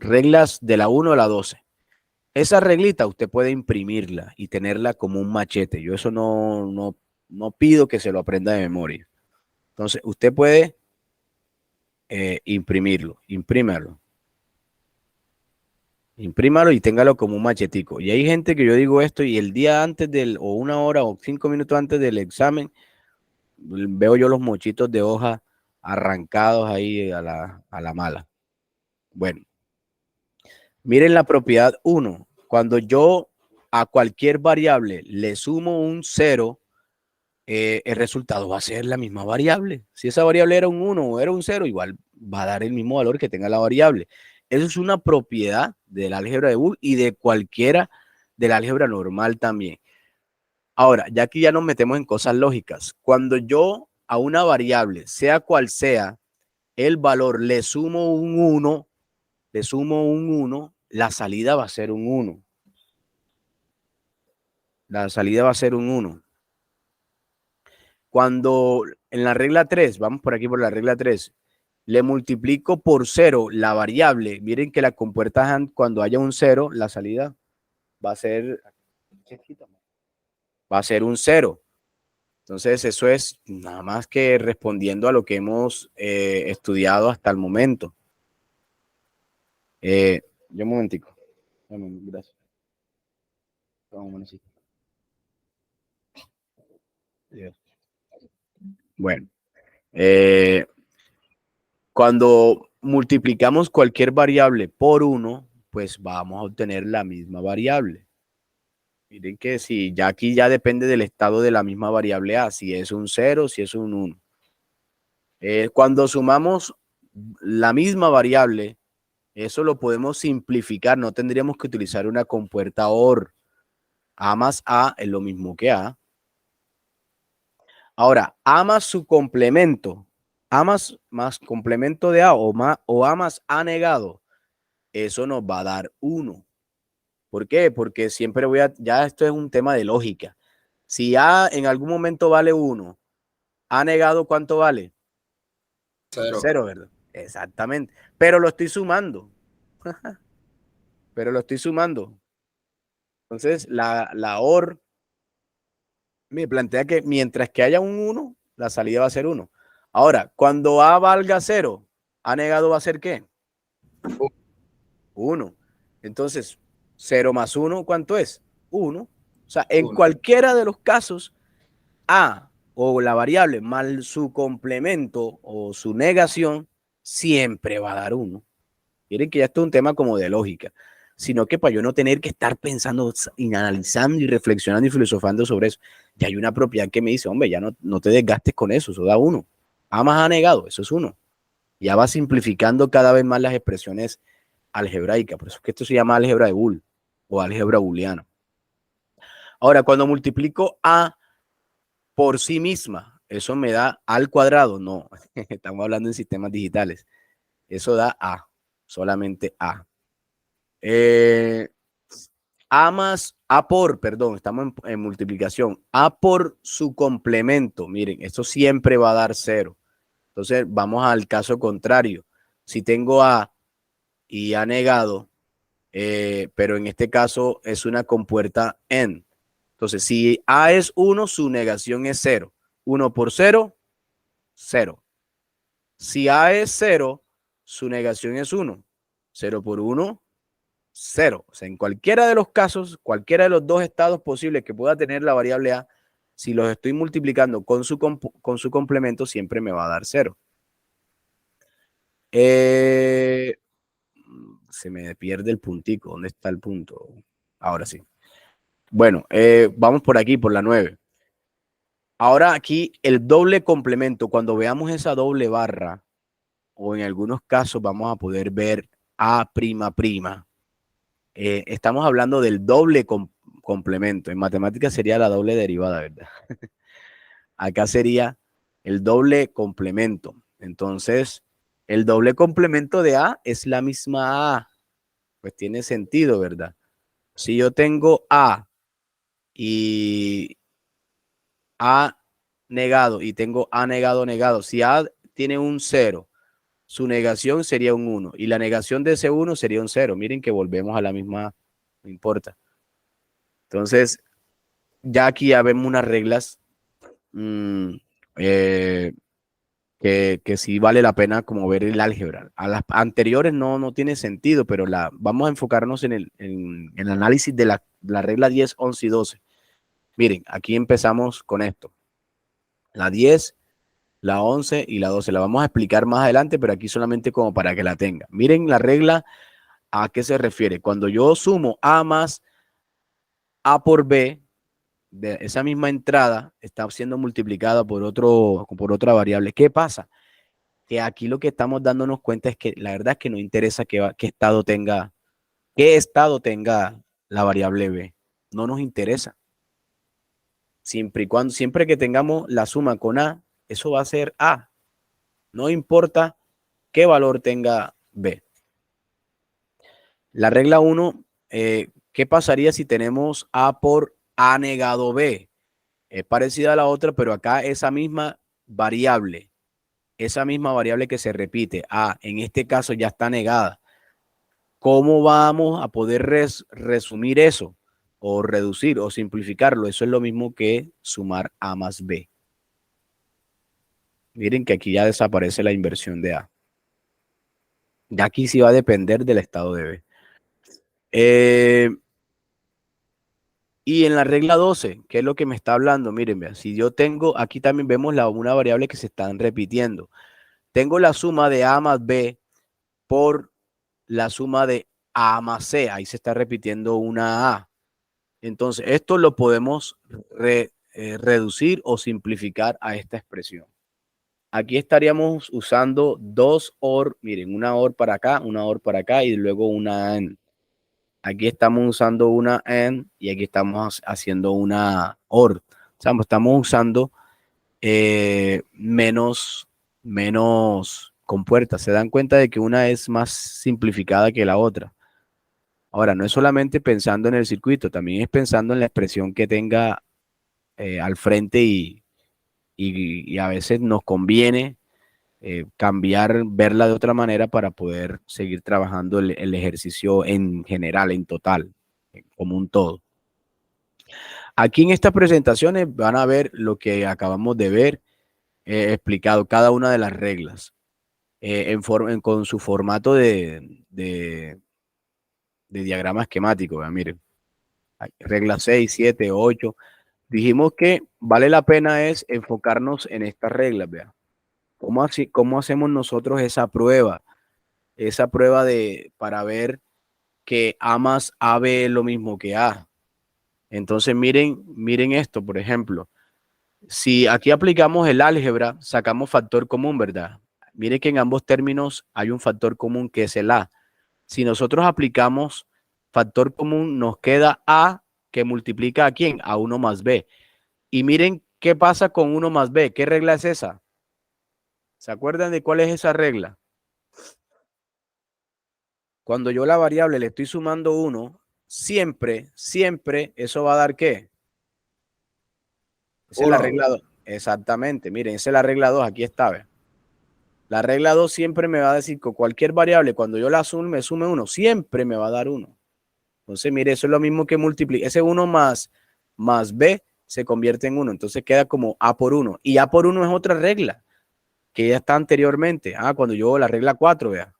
Speaker 1: Reglas de la 1 a la 12. Esa reglita usted puede imprimirla y tenerla como un machete. Yo eso no pido que se lo aprenda de memoria. Entonces, usted puede imprímalo y téngalo como un machetico. Y hay gente que yo digo esto y el día antes o una hora o 5 minutos antes del examen, veo yo los mochitos de hoja arrancados ahí a la mala. Bueno, miren la propiedad 1. Cuando yo a cualquier variable le sumo un 0, el resultado va a ser la misma variable. Si esa variable era un 1 o era un 0, igual va a dar el mismo valor que tenga la variable. Eso es una propiedad del álgebra de Boole y de cualquiera del álgebra normal también. Ahora, ya aquí ya nos metemos en cosas lógicas. Cuando yo a una variable, sea cual sea, el valor le sumo un 1, la salida va a ser un 1. La salida va a ser un 1. Cuando en la regla 3, vamos por aquí por la regla 3, le multiplico por 0 la variable, miren que la compuerta cuando haya un 0, la salida va a ser un 0. Entonces, eso es nada más que respondiendo a lo que hemos estudiado hasta el momento. Yo un momentico. Gracias. Bueno, cuando multiplicamos cualquier variable por 1, pues vamos a obtener la misma variable. Miren que si ya aquí ya depende del estado de la misma variable A, si es un 0, si es un 1. Cuando sumamos la misma variable, eso lo podemos simplificar, no tendríamos que utilizar una compuerta OR. A más A es lo mismo que A. Ahora, A más su complemento, A más complemento de A o A más A negado, eso nos va a dar 1. ¿Por qué? Porque siempre ya esto es un tema de lógica. Si A en algún momento vale 1, A negado, ¿cuánto vale?
Speaker 4: 0.
Speaker 1: 0, ¿verdad? Exactamente. Pero lo estoy sumando. Pero lo estoy sumando. Entonces, la OR me plantea que mientras que haya un 1, la salida va a ser 1. Ahora, cuando A valga 0, A negado va a ser ¿qué? 1. Entonces, 0 más 1, ¿cuánto es? 1. O sea, en cualquiera de los casos, A o la variable más su complemento o su negación siempre va a dar 1. Miren que ya esto es un tema como de lógica, sino que para yo no tener que estar pensando y analizando y reflexionando y filosofando sobre eso, ya hay una propiedad que me dice, hombre, ya no te desgastes con eso da 1. A más A negado, eso es 1. Ya va simplificando cada vez más las expresiones algebraicas, por eso es que esto se llama álgebra de Boole o álgebra booleana. Ahora, cuando multiplico A por sí misma, eso me da A al cuadrado, no, estamos hablando en sistemas digitales, eso da A, solamente A. A más, A por, perdón, estamos en multiplicación, A por su complemento, miren, esto siempre va a dar 0. Entonces, vamos al caso contrario. Si tengo A y A negado, pero en este caso es una compuerta n. Entonces, si A es 1, su negación es 0. 1 por 0, 0. Si A es 0, su negación es 1. 0 por 1, 0. O sea, en cualquiera de los casos, cualquiera de los dos estados posibles que pueda tener la variable A, si los estoy multiplicando con su complemento, siempre me va a dar 0. Se me pierde el puntico. ¿Dónde está el punto? Ahora sí. Bueno, vamos por aquí, por la 9. Ahora aquí el doble complemento. Cuando veamos esa doble barra, o en algunos casos vamos a poder ver A''. Estamos hablando del doble complemento. En matemáticas sería la doble derivada, ¿verdad? Acá sería el doble complemento. Entonces, el doble complemento de A es la misma A. Pues tiene sentido, ¿verdad? Si yo tengo A y A negado y tengo A negado, si A tiene un 0, su negación sería un 1 y la negación de ese 1 sería un 0. Miren que volvemos a la misma, no importa. Entonces, ya aquí ya vemos unas reglas que sí vale la pena como ver el álgebra. A las anteriores no tiene sentido, pero vamos a enfocarnos en el análisis de la regla 10, 11 y 12. Miren, aquí empezamos con esto. La 10, la 11 y la 12. La vamos a explicar más adelante, pero aquí solamente como para que la tengan. Miren la regla, ¿a qué se refiere? Cuando yo sumo A más A por B, de esa misma entrada está siendo multiplicada por otra variable. ¿Qué pasa? que aquí lo que estamos dándonos cuenta es que la verdad es que no interesa qué estado tenga la variable B. No nos interesa. Siempre que tengamos la suma con A, eso va a ser A. No importa qué valor tenga B. La regla 1, ¿qué pasaría si tenemos A por A negado B? Es parecida a la otra, pero acá esa misma variable que se repite, A, en este caso ya está negada. ¿Cómo vamos a poder resumir eso? O reducir o simplificarlo. Eso es lo mismo que sumar A más B. Miren que aquí ya desaparece la inversión de A. Ya aquí sí va a depender del estado de B. Y en la regla 12, ¿qué es lo que me está hablando? Miren, vean, si yo tengo, aquí también vemos una variable que se están repitiendo. Tengo la suma de A más B por la suma de A más C. Ahí se está repitiendo una A. Entonces, esto lo podemos reducir o simplificar a esta expresión. Aquí estaríamos usando dos OR, miren, una OR para acá y luego una AND. Aquí estamos usando una AND y aquí estamos haciendo una OR. O sea, estamos usando menos compuertas. Se dan cuenta de que una es más simplificada que la otra. Ahora, no es solamente pensando en el circuito, también es pensando en la expresión que tenga al frente y a veces nos conviene cambiar, verla de otra manera para poder seguir trabajando el ejercicio en general, en total, como un todo. Aquí en estas presentaciones van a ver lo que acabamos de ver explicado, cada una de las reglas, con su formato de diagrama esquemático. ¿Verdad? Miren, reglas 6, 7, 8. Dijimos que vale la pena es enfocarnos en estas reglas. ¿Verdad? ¿Cómo hacemos nosotros esa prueba? Esa prueba para ver que A más AB es lo mismo que A. Entonces miren esto, por ejemplo. Si aquí aplicamos el álgebra, sacamos factor común, ¿verdad? Miren que en ambos términos hay un factor común que es el A. Si nosotros aplicamos factor común, nos queda A que multiplica ¿a quién? A 1 más B. Y miren qué pasa con 1 más B. ¿Qué regla es esa? ¿Se acuerdan de cuál es esa regla? Cuando yo la variable le estoy sumando 1, siempre eso va a dar ¿qué? Esa es la regla 2. Exactamente, miren, esa es la regla 2, aquí está. ¿Ve? La regla 2 siempre me va a decir que cualquier variable, cuando yo la sume 1, siempre me va a dar 1. Entonces, mire, eso es lo mismo que multiplicar. Ese 1 más B se convierte en 1. Entonces queda como A por 1. Y A por 1 es otra regla que ya está anteriormente. Cuando yo la regla 4, vea.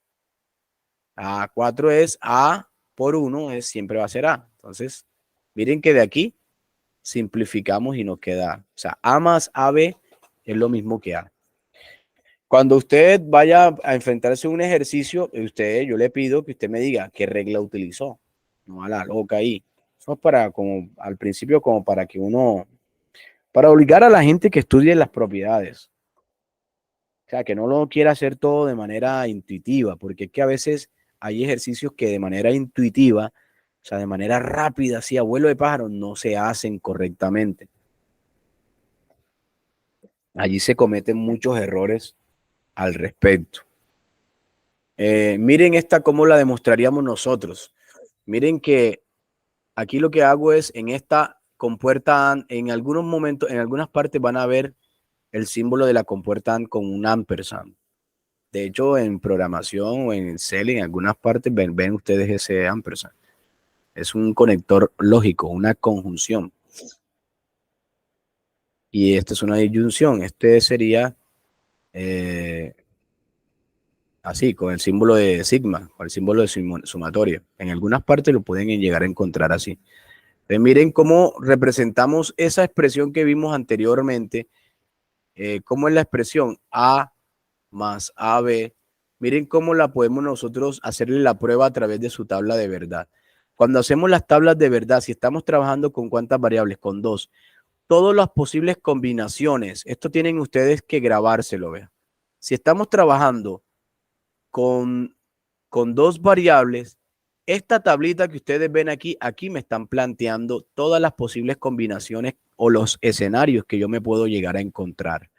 Speaker 1: A4 es A por 1, siempre va a ser A. Entonces, miren que de aquí simplificamos y nos queda, o sea, A más AB es lo mismo que A. Cuando usted vaya a enfrentarse a un ejercicio, yo le pido que usted me diga qué regla utilizó. No a la loca ahí. Eso es para, como al principio, como para que para obligar a la gente que estudie las propiedades. O sea, que no lo quiera hacer todo de manera intuitiva, porque es que a veces hay ejercicios que de manera intuitiva, o sea, de manera rápida, así a vuelo de pájaro, no se hacen correctamente. Allí se cometen muchos errores al respecto. Miren esta cómo la demostraríamos nosotros. Miren que aquí lo que hago es en esta compuerta AND, en algunos momentos, en algunas partes van a ver el símbolo de la compuerta AND con un ampersand. De hecho, en programación o en Excel, en algunas partes ven ustedes ese ampersand. Es un conector lógico, una conjunción. Y esta es una disyunción. Este sería así, con el símbolo de sigma, con el símbolo de sumatoria. En algunas partes lo pueden llegar a encontrar así. Entonces, miren cómo representamos esa expresión que vimos anteriormente. ¿Cómo es la expresión? A más AB. Miren cómo la podemos nosotros hacerle la prueba a través de su tabla de verdad. Cuando hacemos las tablas de verdad, si estamos trabajando con cuántas variables, con 2, todas las posibles combinaciones, esto tienen ustedes que grabárselo, vean. si estamos trabajando con dos variables, esta tablita que ustedes ven aquí, aquí me están planteando todas las posibles combinaciones o los escenarios que yo me puedo llegar a encontrar.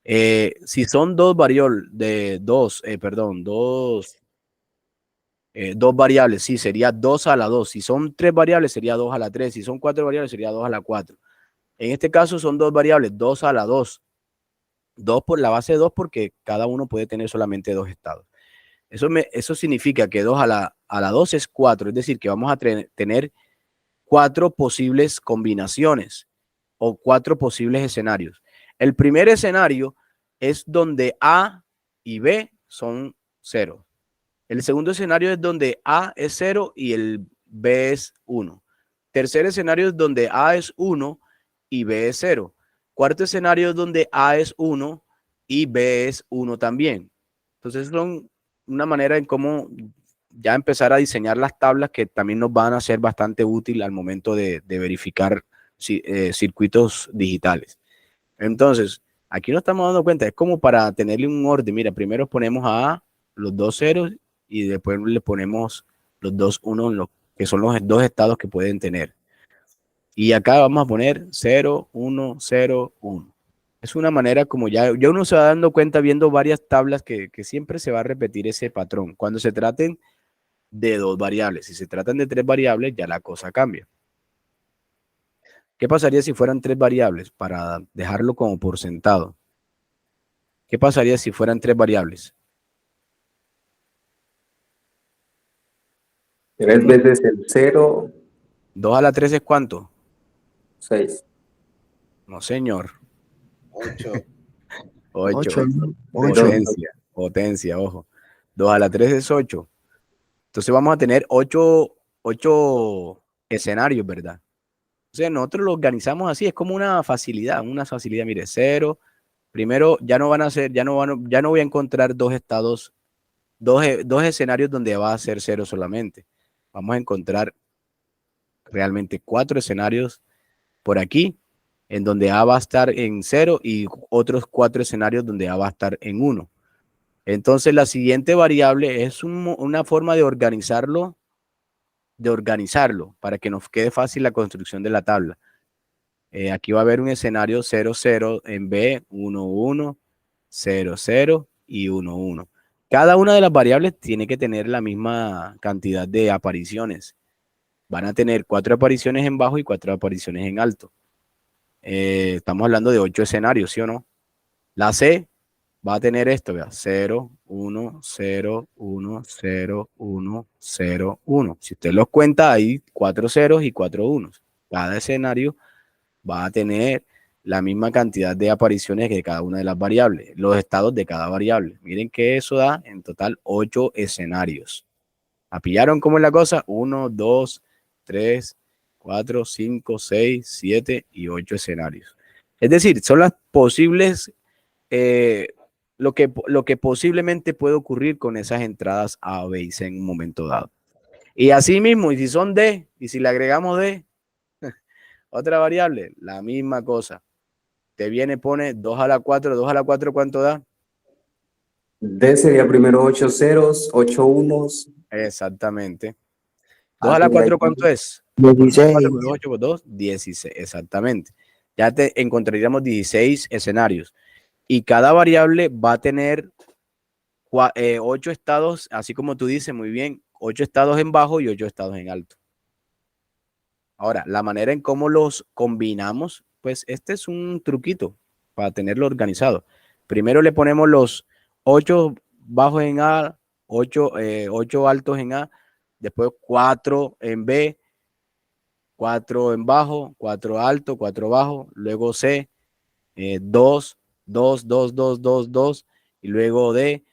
Speaker 1: Si son dos variables, dos variables, sí, sería 2 a la 2. Si son 3 variables, sería 2 a la 3. Si son 4 variables, sería 2 a la 4. En este caso son 2 variables, 2 a la 2. 2 por la base de 2 porque cada uno puede tener solamente 2 estados. Eso significa que 2 a la 2 es 4, es decir, que vamos a tener 4 posibles combinaciones o 4 posibles escenarios. El primer escenario es donde A y B son 0. El segundo escenario es donde A es 0 y el B es 1. Tercer escenario es donde A es 1 y B es 0. Cuarto escenario es donde A es 1 y B es 1 también. Entonces son una manera en cómo ya empezar a diseñar las tablas que también nos van a ser bastante útil al momento de verificar circuitos digitales. Entonces, aquí nos estamos dando cuenta, es como para tenerle un orden. Mira, primero ponemos a A los 2 ceros y después le ponemos los 2 unos, que son los 2 estados que pueden tener. Y acá vamos a poner 0, 1, 0, 1. Es una manera como ya uno se va dando cuenta viendo varias tablas que siempre se va a repetir ese patrón. Cuando se traten de 2 variables, si se tratan de 3 variables, ya la cosa cambia. ¿Qué pasaría si fueran 3 variables? Para dejarlo como por sentado. ¿Qué pasaría si fueran 3 variables?
Speaker 2: 3 veces el 0,
Speaker 1: 2 a la 3 es ¿cuánto?
Speaker 2: 6.
Speaker 1: No, señor.
Speaker 4: 8.
Speaker 1: 8.
Speaker 5: Ocho.
Speaker 1: Potencia, ojo. 2 a la 3 es 8. Entonces vamos a tener 8 escenarios, ¿verdad? O sea, nosotros lo organizamos así, es como una facilidad, mire, 0. Primero, ya no voy a encontrar 2 estados, 2 escenarios donde va a ser 0 solamente. Vamos a encontrar realmente 4 escenarios por aquí, en donde A va a estar en 0 y otros 4 escenarios donde A va a estar en 1. Entonces, la siguiente variable es una forma de organizarlo para que nos quede fácil la construcción de la tabla. Aquí va a haber un escenario 0, 0 en B, 1, 1, 0, 0 y 1, 1. Cada una de las variables tiene que tener la misma cantidad de apariciones. Van a tener 4 apariciones en bajo y 4 apariciones en alto. Estamos hablando de 8 escenarios, ¿sí o no? La C va a tener esto, vea, 0, 1, 0, 1, 0, 1, 0, 1. Si usted los cuenta, hay 4 ceros y 4 unos. Cada escenario va a tener la misma cantidad de apariciones que cada una de las variables, los estados de cada variable. Miren que eso da en total 8 escenarios. ¿Pillaron cómo es la cosa? 1, 2, 3, 4, 5, 6, 7 y 8 escenarios. Es decir, son las posibles, lo que posiblemente puede ocurrir con esas entradas A, B y C en un momento dado. Y así mismo, y si son D, y si le agregamos D, otra variable, la misma cosa. Te viene, pone 2 a la 4, 2 a la 4, ¿cuánto da?
Speaker 2: D sería primero 8 ceros, 8 unos.
Speaker 1: Exactamente. 2 a la 4, ¿cuánto es?
Speaker 5: 16.
Speaker 1: 4 por 2, 8 por 2, 16, exactamente. Ya te encontraríamos 16 escenarios. Y cada variable va a tener 8 estados, así como tú dices, muy bien, 8 estados en bajo y 8 estados en alto. Ahora, la manera en cómo los combinamos, pues este es un truquito para tenerlo organizado. Primero le ponemos los 8 bajos en A, 8 altos en A, después 4 en B, 4 en bajo, 4 alto, 4 bajo, luego C, 2, 2, 2, 2, 2, 2, y luego D,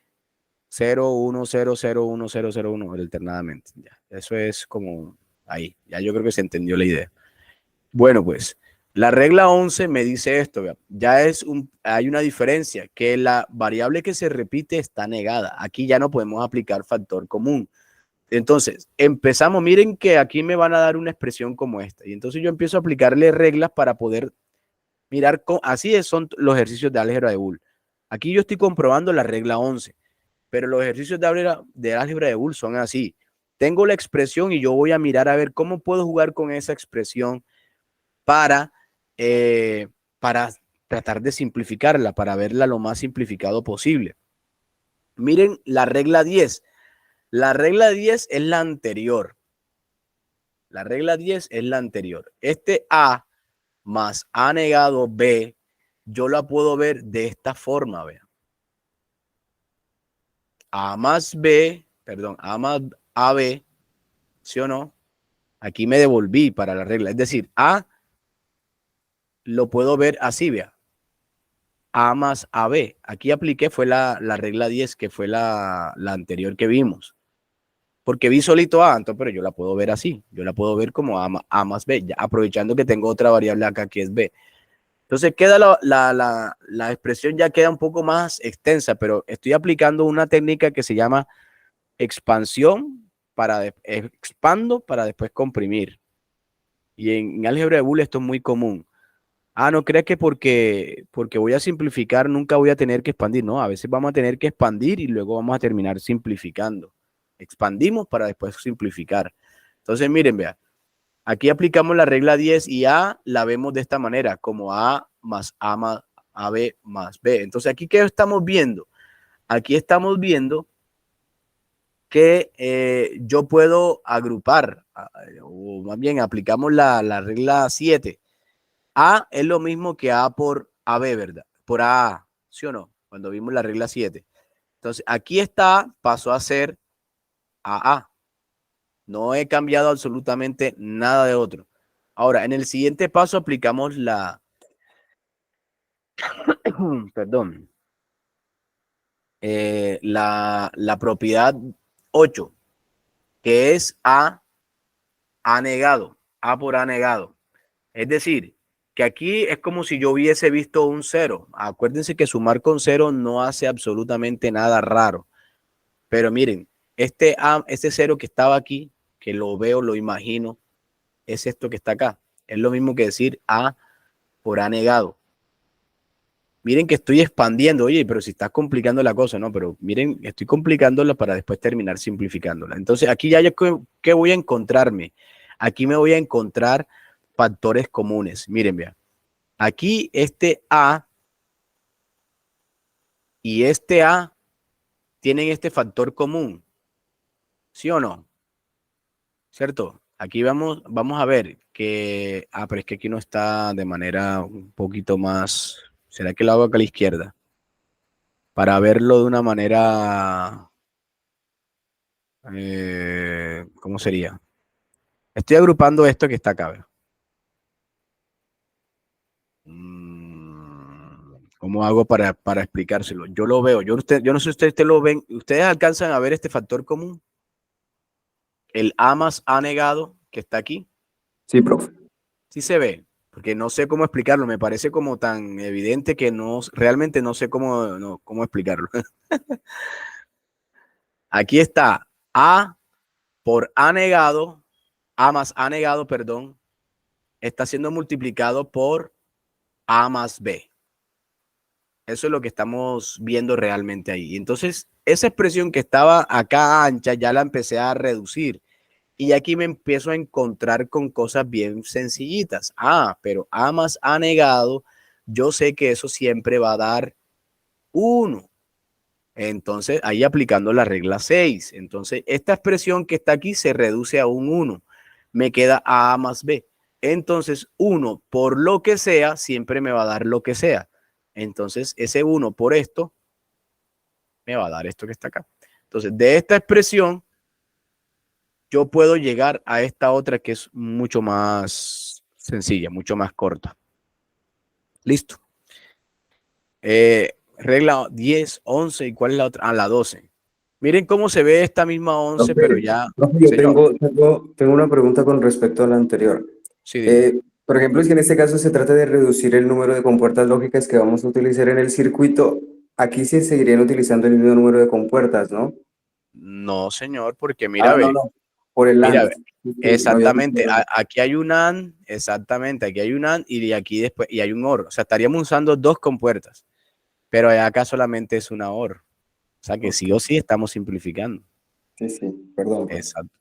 Speaker 1: 0, 1, 0, 0, 1, 0, 0, 1, alternadamente. Ya, eso es como ahí, ya yo creo que se entendió la idea. Bueno, pues la regla 11 me dice esto, ya hay una diferencia, que la variable que se repite está negada. Aquí ya no podemos aplicar factor común. Entonces, empezamos, miren que aquí me van a dar una expresión como esta. Y entonces yo empiezo a aplicarle reglas para poder mirar, así son los ejercicios de álgebra de Boole. Aquí yo estoy comprobando la regla 11, pero los ejercicios de álgebra de Boole son así. Tengo la expresión y yo voy a mirar a ver cómo puedo jugar con esa expresión para tratar de simplificarla, para verla lo más simplificado posible. Miren la regla 10. La regla 10 es la anterior. La regla 10 es la anterior. Este A más A negado B, yo la puedo ver de esta forma, vean. A más B, perdón, A más AB, ¿sí o no? Aquí me devolví para la regla. Es decir, A lo puedo ver así, vea. A más AB. Aquí apliqué fue la regla 10, que fue la anterior que vimos. Porque vi solito A, entonces, pero yo la puedo ver así. Yo la puedo ver como A más B, ya, aprovechando que tengo otra variable acá que es B. Entonces queda la expresión ya queda un poco más extensa, pero estoy aplicando una técnica que se llama expansión expando para después comprimir. Y en álgebra de Boole esto es muy común. No creas que porque voy a simplificar nunca voy a tener que expandir. No, a veces vamos a tener que expandir y luego vamos a terminar simplificando. Expandimos para después simplificar. Entonces, miren, vean. Aquí aplicamos la regla 10 y A la vemos de esta manera, como A más AB más B. Entonces, aquí, ¿qué estamos viendo? Aquí estamos viendo que yo puedo agrupar, o más bien aplicamos la regla 7. A es lo mismo que A por AB, ¿verdad? Por AA, ¿sí o no? Cuando vimos la regla 7. Entonces, aquí está, pasó a ser AA. No he cambiado absolutamente nada de otro. Ahora, en el siguiente paso aplicamos perdón, la propiedad 8, que es A negado, A por A negado. Es decir, que aquí es como si yo hubiese visto un 0. Acuérdense que sumar con 0 no hace absolutamente nada raro. Pero miren, este 0 que estaba aquí, que lo veo, lo imagino, es esto que está acá. Es lo mismo que decir A por A negado. Miren que estoy expandiendo, oye, pero si estás complicando la cosa, ¿no? Pero miren, estoy complicándola para después terminar simplificándola. Entonces, aquí ya ¿qué voy a encontrarme? Aquí me voy a encontrar factores comunes. Miren, vean. Aquí este A y este A tienen este factor común. ¿Sí o no? ¿Cierto? Aquí vamos a ver que... pero es que aquí no está de manera un poquito más... ¿Será que lo hago acá a la izquierda? Para verlo de una manera... ¿cómo sería? Estoy agrupando esto que está acá. ¿Cómo hago para explicárselo? Yo lo veo. Yo no sé si ustedes lo ven. ¿Ustedes alcanzan a ver este factor común? El A más A negado que está aquí.
Speaker 2: Sí, profe.
Speaker 1: Sí se ve, porque no sé cómo explicarlo. Me parece como tan evidente que realmente no sé cómo explicarlo. Aquí está A por A negado, A más A negado, perdón, está siendo multiplicado por A más B. Eso es lo que estamos viendo realmente ahí. Entonces, esa expresión que estaba acá ancha, ya la empecé a reducir. Y aquí me empiezo a encontrar con cosas bien sencillitas. Pero A más A negado, yo sé que eso siempre va a dar 1. Entonces, ahí aplicando la regla 6. Entonces, esta expresión que está aquí se reduce a un 1. Me queda A más B. Entonces, 1 por lo que sea, siempre me va a dar lo que sea. Entonces, ese 1 por esto me va a dar esto que está acá. Entonces, de esta expresión, yo puedo llegar a esta otra que es mucho más sencilla, mucho más corta. Listo. Regla 10, 11, ¿y cuál es la otra? La 12. Miren cómo se ve esta misma 11, pero ya...
Speaker 2: Profe, yo
Speaker 1: Señor.
Speaker 2: tengo una pregunta con respecto a la anterior.
Speaker 1: Sí, dime.
Speaker 2: Por ejemplo, si en este caso se trata de reducir el número de compuertas lógicas que vamos a utilizar en el circuito, aquí sí seguirían utilizando el mismo número de compuertas, ¿no?
Speaker 1: No, señor, porque mira,
Speaker 2: No. Por el
Speaker 1: mira,
Speaker 2: AND.
Speaker 1: exactamente, aquí hay un AND, exactamente, aquí hay un AND y de aquí después, y hay un OR. O sea, estaríamos usando dos compuertas. pero acá solamente es una OR. O sea que sí o sí estamos simplificando.
Speaker 2: Sí, perdón.
Speaker 1: Exacto.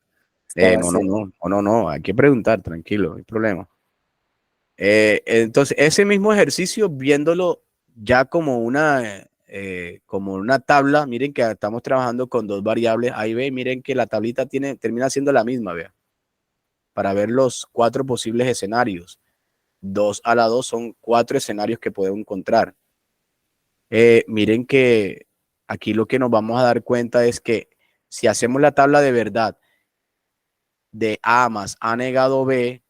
Speaker 2: Estaba
Speaker 1: No, hay que preguntar, tranquilo, no hay problema. Entonces, ese mismo ejercicio, viéndolo ya como una tabla, miren que estamos trabajando con dos variables A y B, miren que la tablita termina siendo la misma, vea, para ver los 4 posibles escenarios. 2 a la 2 son 4 escenarios que podemos encontrar. Miren que aquí lo que nos vamos a dar cuenta es que si hacemos la tabla de verdad de A más A negado B,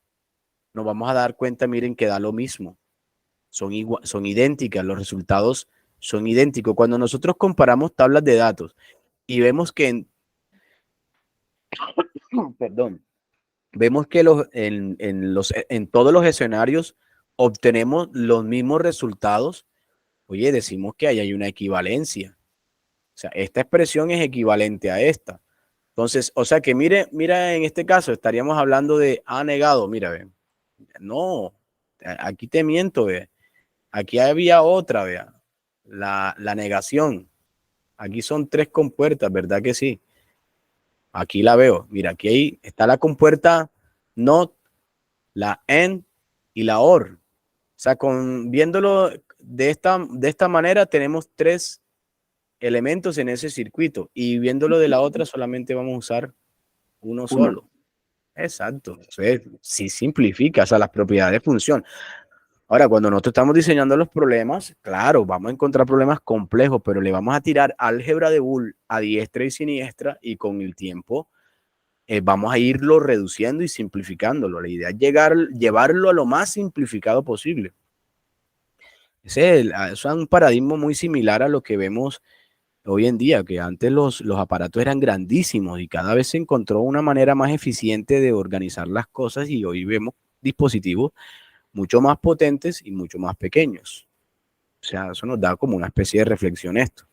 Speaker 1: nos vamos a dar cuenta, miren que da lo mismo. Son idénticas, los resultados son idénticos. Cuando nosotros comparamos tablas de datos y vemos que perdón, vemos que en todos los escenarios obtenemos los mismos resultados, oye, decimos que ahí hay una equivalencia. O sea, esta expresión es equivalente a esta. Entonces, o sea que mira, en este caso estaríamos hablando de A negado. Mira, ve. No, aquí te miento, ve. Aquí había otra, vea. La negación. Aquí son 3 compuertas, ¿verdad que sí? Aquí la veo. Mira, aquí está la compuerta not, la and y la or. O sea, viéndolo de esta manera, tenemos 3 elementos en ese circuito y viéndolo de la otra solamente vamos a usar uno solo. Exacto. Sí simplifica, o sea, las propiedades de función. Ahora, cuando nosotros estamos diseñando los problemas, claro, vamos a encontrar problemas complejos, pero le vamos a tirar álgebra de Boole a diestra y siniestra y con el tiempo vamos a irlo reduciendo y simplificándolo. La idea es llevarlo a lo más simplificado posible. Es un paradigma muy similar a lo que vemos hoy en día, que antes los aparatos eran grandísimos y cada vez se encontró una manera más eficiente de organizar las cosas y hoy vemos dispositivos mucho más potentes y mucho más pequeños. O sea, eso nos da como una especie de reflexión esto.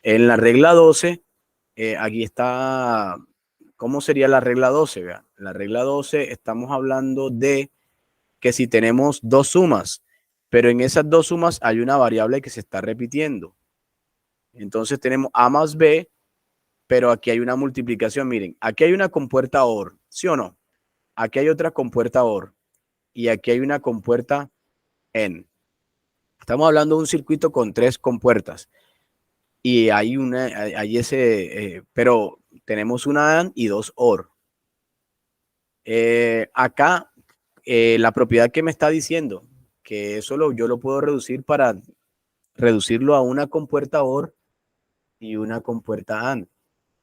Speaker 1: En la regla 12, aquí está, ¿cómo sería la regla 12? Vean, en la regla 12 estamos hablando de que si tenemos 2 sumas, pero en esas 2 sumas hay una variable que se está repitiendo. Entonces tenemos A más B, pero aquí hay una multiplicación. Miren, aquí hay una compuerta OR, ¿sí o no? Aquí hay otra compuerta OR y aquí hay una compuerta AND. Estamos hablando de un circuito con 3 compuertas y hay pero tenemos una AND y 2 OR. Acá, la propiedad que me está diciendo que eso yo lo puedo reducir para reducirlo a una compuerta OR y una compuerta AND.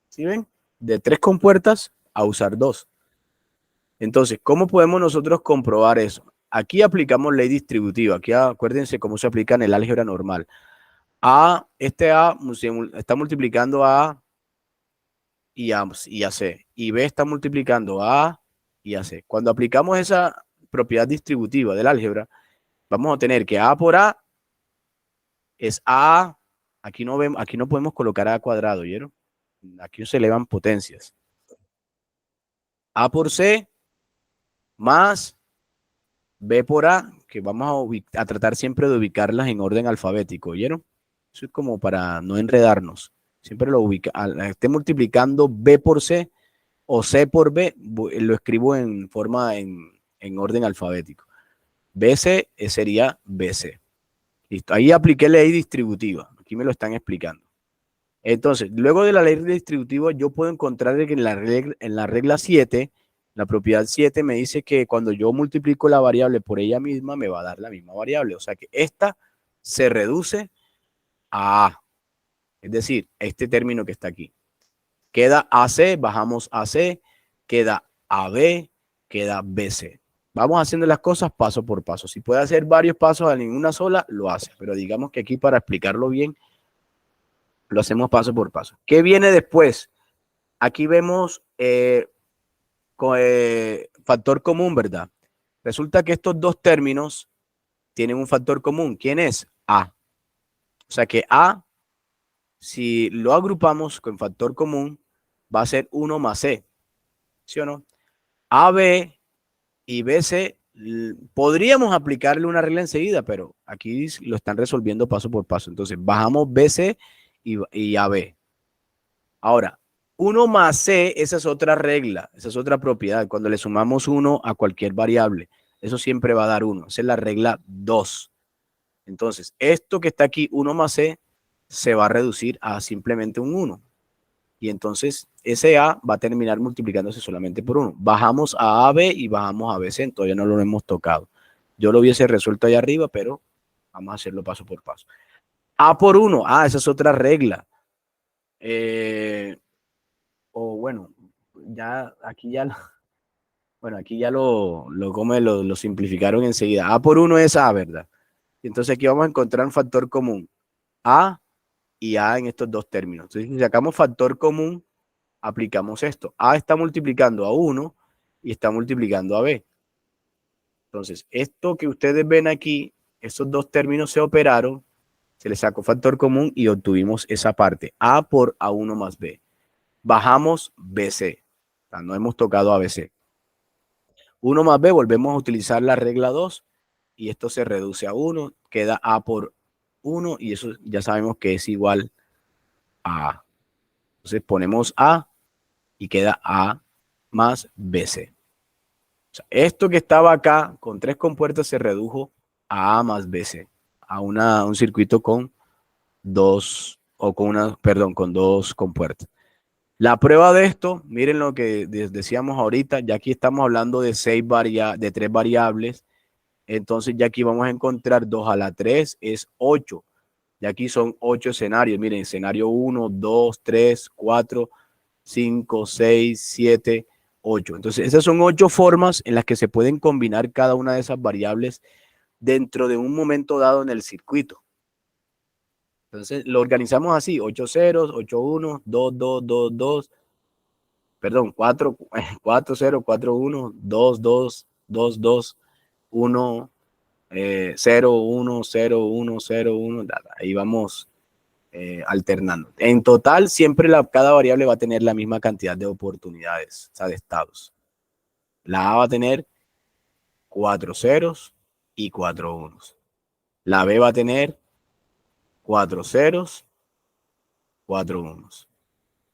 Speaker 1: ¿Sí ven? De 3 compuertas a usar 2. Entonces, ¿cómo podemos nosotros comprobar eso? Aquí aplicamos ley distributiva. Aquí acuérdense cómo se aplica en el álgebra normal. Este A está multiplicando a A y a C. Y B está multiplicando a A y a C. Cuando aplicamos esa propiedad distributiva del álgebra, vamos a tener que A por A es A. Aquí no podemos colocar A cuadrado, ¿vieron? Aquí se elevan potencias. A por C más B por A, que vamos a tratar siempre de ubicarlas en orden alfabético, ¿oyeron? Eso es como para no enredarnos. Siempre esté multiplicando B por C o C por B, lo escribo en orden alfabético. BC sería BC. Listo. Ahí apliqué ley distributiva. Aquí me lo están explicando. Entonces, luego de la ley distributiva, yo puedo encontrar que en la regla 7, la propiedad 7 me dice que cuando yo multiplico la variable por ella misma, me va a dar la misma variable. O sea que esta se reduce a A. Es decir, este término que está aquí. Queda AC, bajamos AC, queda AB, queda BC. Vamos haciendo las cosas paso por paso. Si puede hacer varios pasos a ninguna sola, lo hace. Pero digamos que aquí para explicarlo bien, lo hacemos paso por paso. ¿Qué viene después? Aquí vemos factor común, ¿verdad? Resulta que estos dos términos tienen un factor común. ¿Quién es? A. O sea que A, si lo agrupamos con factor común, va a ser 1 más C. ¿Sí o no? AB y BC podríamos aplicarle una regla enseguida, pero aquí lo están resolviendo paso por paso. Entonces, bajamos BC y AB. Ahora, 1 más C, esa es otra regla, esa es otra propiedad. Cuando le sumamos 1 a cualquier variable, eso siempre va a dar 1. Esa es la regla 2. Entonces, esto que está aquí, 1 más C, se va a reducir a simplemente un 1. Y entonces, ese A va a terminar multiplicándose solamente por 1. Bajamos a AB y bajamos a BC, todavía no lo hemos tocado. Yo lo hubiese resuelto allá arriba, pero vamos a hacerlo paso por paso. A por 1, esa es otra regla. O bueno, ya aquí ya bueno, aquí ya lo simplificaron enseguida. A por 1 es A, ¿verdad? Entonces aquí vamos a encontrar un factor común. A y A en estos dos términos. Entonces, si sacamos factor común, aplicamos esto. A está multiplicando a 1 y está multiplicando a B. Entonces, esto que ustedes ven aquí, estos dos términos se operaron, se le sacó factor común y obtuvimos esa parte. A por A1 más B. Bajamos BC. O sea, no hemos tocado ABC. 1 más B, volvemos a utilizar la regla 2 y esto se reduce a 1. Queda A por 1 y eso ya sabemos que es igual a A. Entonces ponemos A y queda A más BC. O sea, esto que estaba acá con 3 compuertas se redujo a A más BC, a un circuito con 2, o con una, perdón, con 2 compuertas. La prueba de esto, miren lo que decíamos ahorita, ya aquí estamos hablando de 3 variables, entonces ya aquí vamos a encontrar 2 a la 3 es 8. Y aquí son 8 escenarios. Miren, escenario 1, 2, 3, 4, 5, 6, 7, 8. Entonces, esas son 8 formas en las que se pueden combinar cada una de esas variables dentro de un momento dado en el circuito. Entonces, lo organizamos así: 8 ceros, 8 unos, 2, 2, 2, 2. Perdón, 4, 4 0, 4 1, 2, 2, 2, 2, 1, 0, 1, 0, 1, 0, 1. Ahí vamos alternando. En total, siempre cada variable va a tener la misma cantidad de oportunidades, o sea, de estados. La A va a tener 4 ceros y 4 unos. La B va a tener 4 ceros, 4 unos.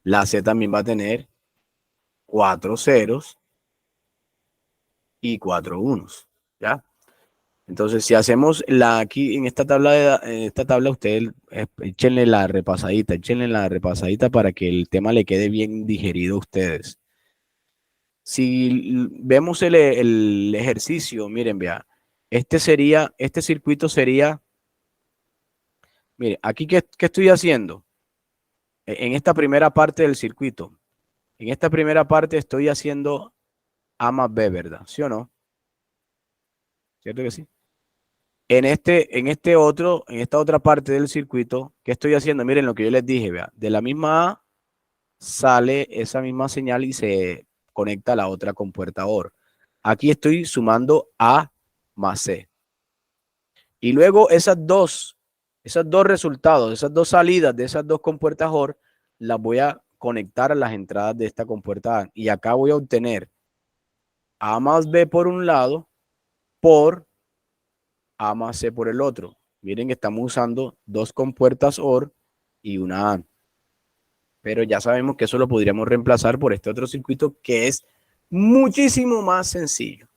Speaker 1: La C también va a tener 4 ceros y 4 unos. ¿Ya? Entonces, si hacemos aquí en esta tabla, ustedes échenle la repasadita para que el tema le quede bien digerido a ustedes. Si vemos el ejercicio, miren, vea, este circuito sería, mire, aquí ¿qué estoy haciendo? En esta primera parte del circuito, en esta primera parte estoy haciendo A más B, ¿verdad? ¿Sí o no? ¿Cierto que sí? En esta otra parte del circuito, ¿qué estoy haciendo? Miren lo que yo les dije, vea, de la misma A sale esa misma señal y se conecta a la otra compuerta OR. Aquí estoy sumando A más C. Y luego esos dos resultados, esas dos salidas de esas dos compuertas OR, las voy a conectar a las entradas de esta compuerta A. Y acá voy a obtener A más B por un lado por A más C por el otro. Miren que estamos usando dos compuertas OR y una A. Pero ya sabemos que eso lo podríamos reemplazar por este otro circuito que es muchísimo más sencillo.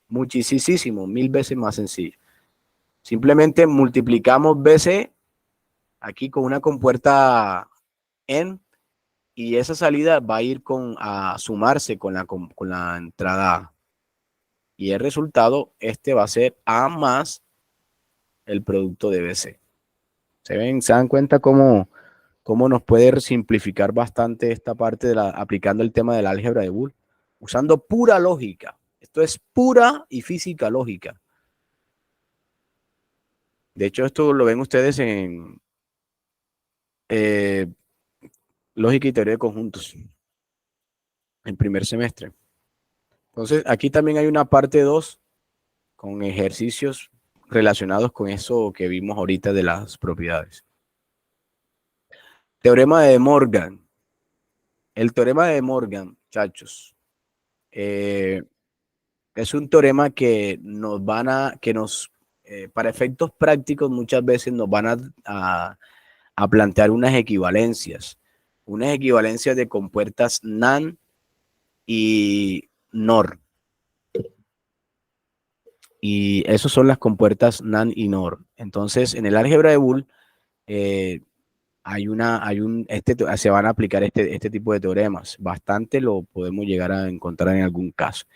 Speaker 1: Muchísimo, 1000 veces más sencillo. Simplemente multiplicamos BC aquí con una compuerta N y esa salida va a ir a sumarse con la entrada A. Y el resultado, va a ser A más el producto de BC. ¿Se dan cuenta cómo nos puede simplificar bastante esta parte aplicando el tema del álgebra de Boole? Usando pura lógica. Esto es pura y física lógica. De hecho, esto lo ven ustedes en lógica y teoría de conjuntos en primer semestre. Entonces, aquí también hay una parte 2 con ejercicios relacionados con eso que vimos ahorita de las propiedades. Teorema de De Morgan. El teorema de De Morgan, muchachos. Es un teorema que para efectos prácticos muchas veces nos van a plantear unas equivalencias de compuertas NaN y NOR. Y esas son las compuertas NaN y NOR. Entonces, en el álgebra de Boole se van a aplicar este tipo de teoremas. Bastante lo podemos llegar a encontrar en algún caso.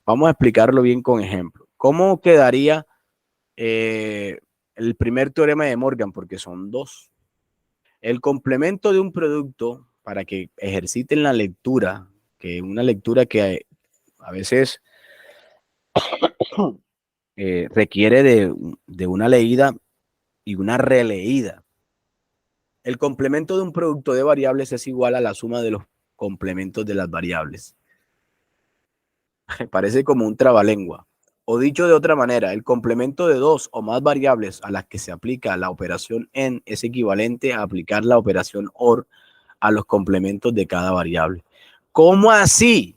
Speaker 1: Vamos a explicarlo bien con ejemplo. ¿Cómo quedaría el primer teorema de Morgan? Porque son dos. El complemento de un producto, para que ejerciten la lectura, que una lectura que a veces requiere de una leída y una releída. El complemento de un producto de variables es igual a la suma de los complementos de las variables. Parece como un trabalengua. O dicho de otra manera, el complemento de dos o más variables a las que se aplica la operación END es equivalente a aplicar la operación OR a los complementos de cada variable. ¿Cómo así?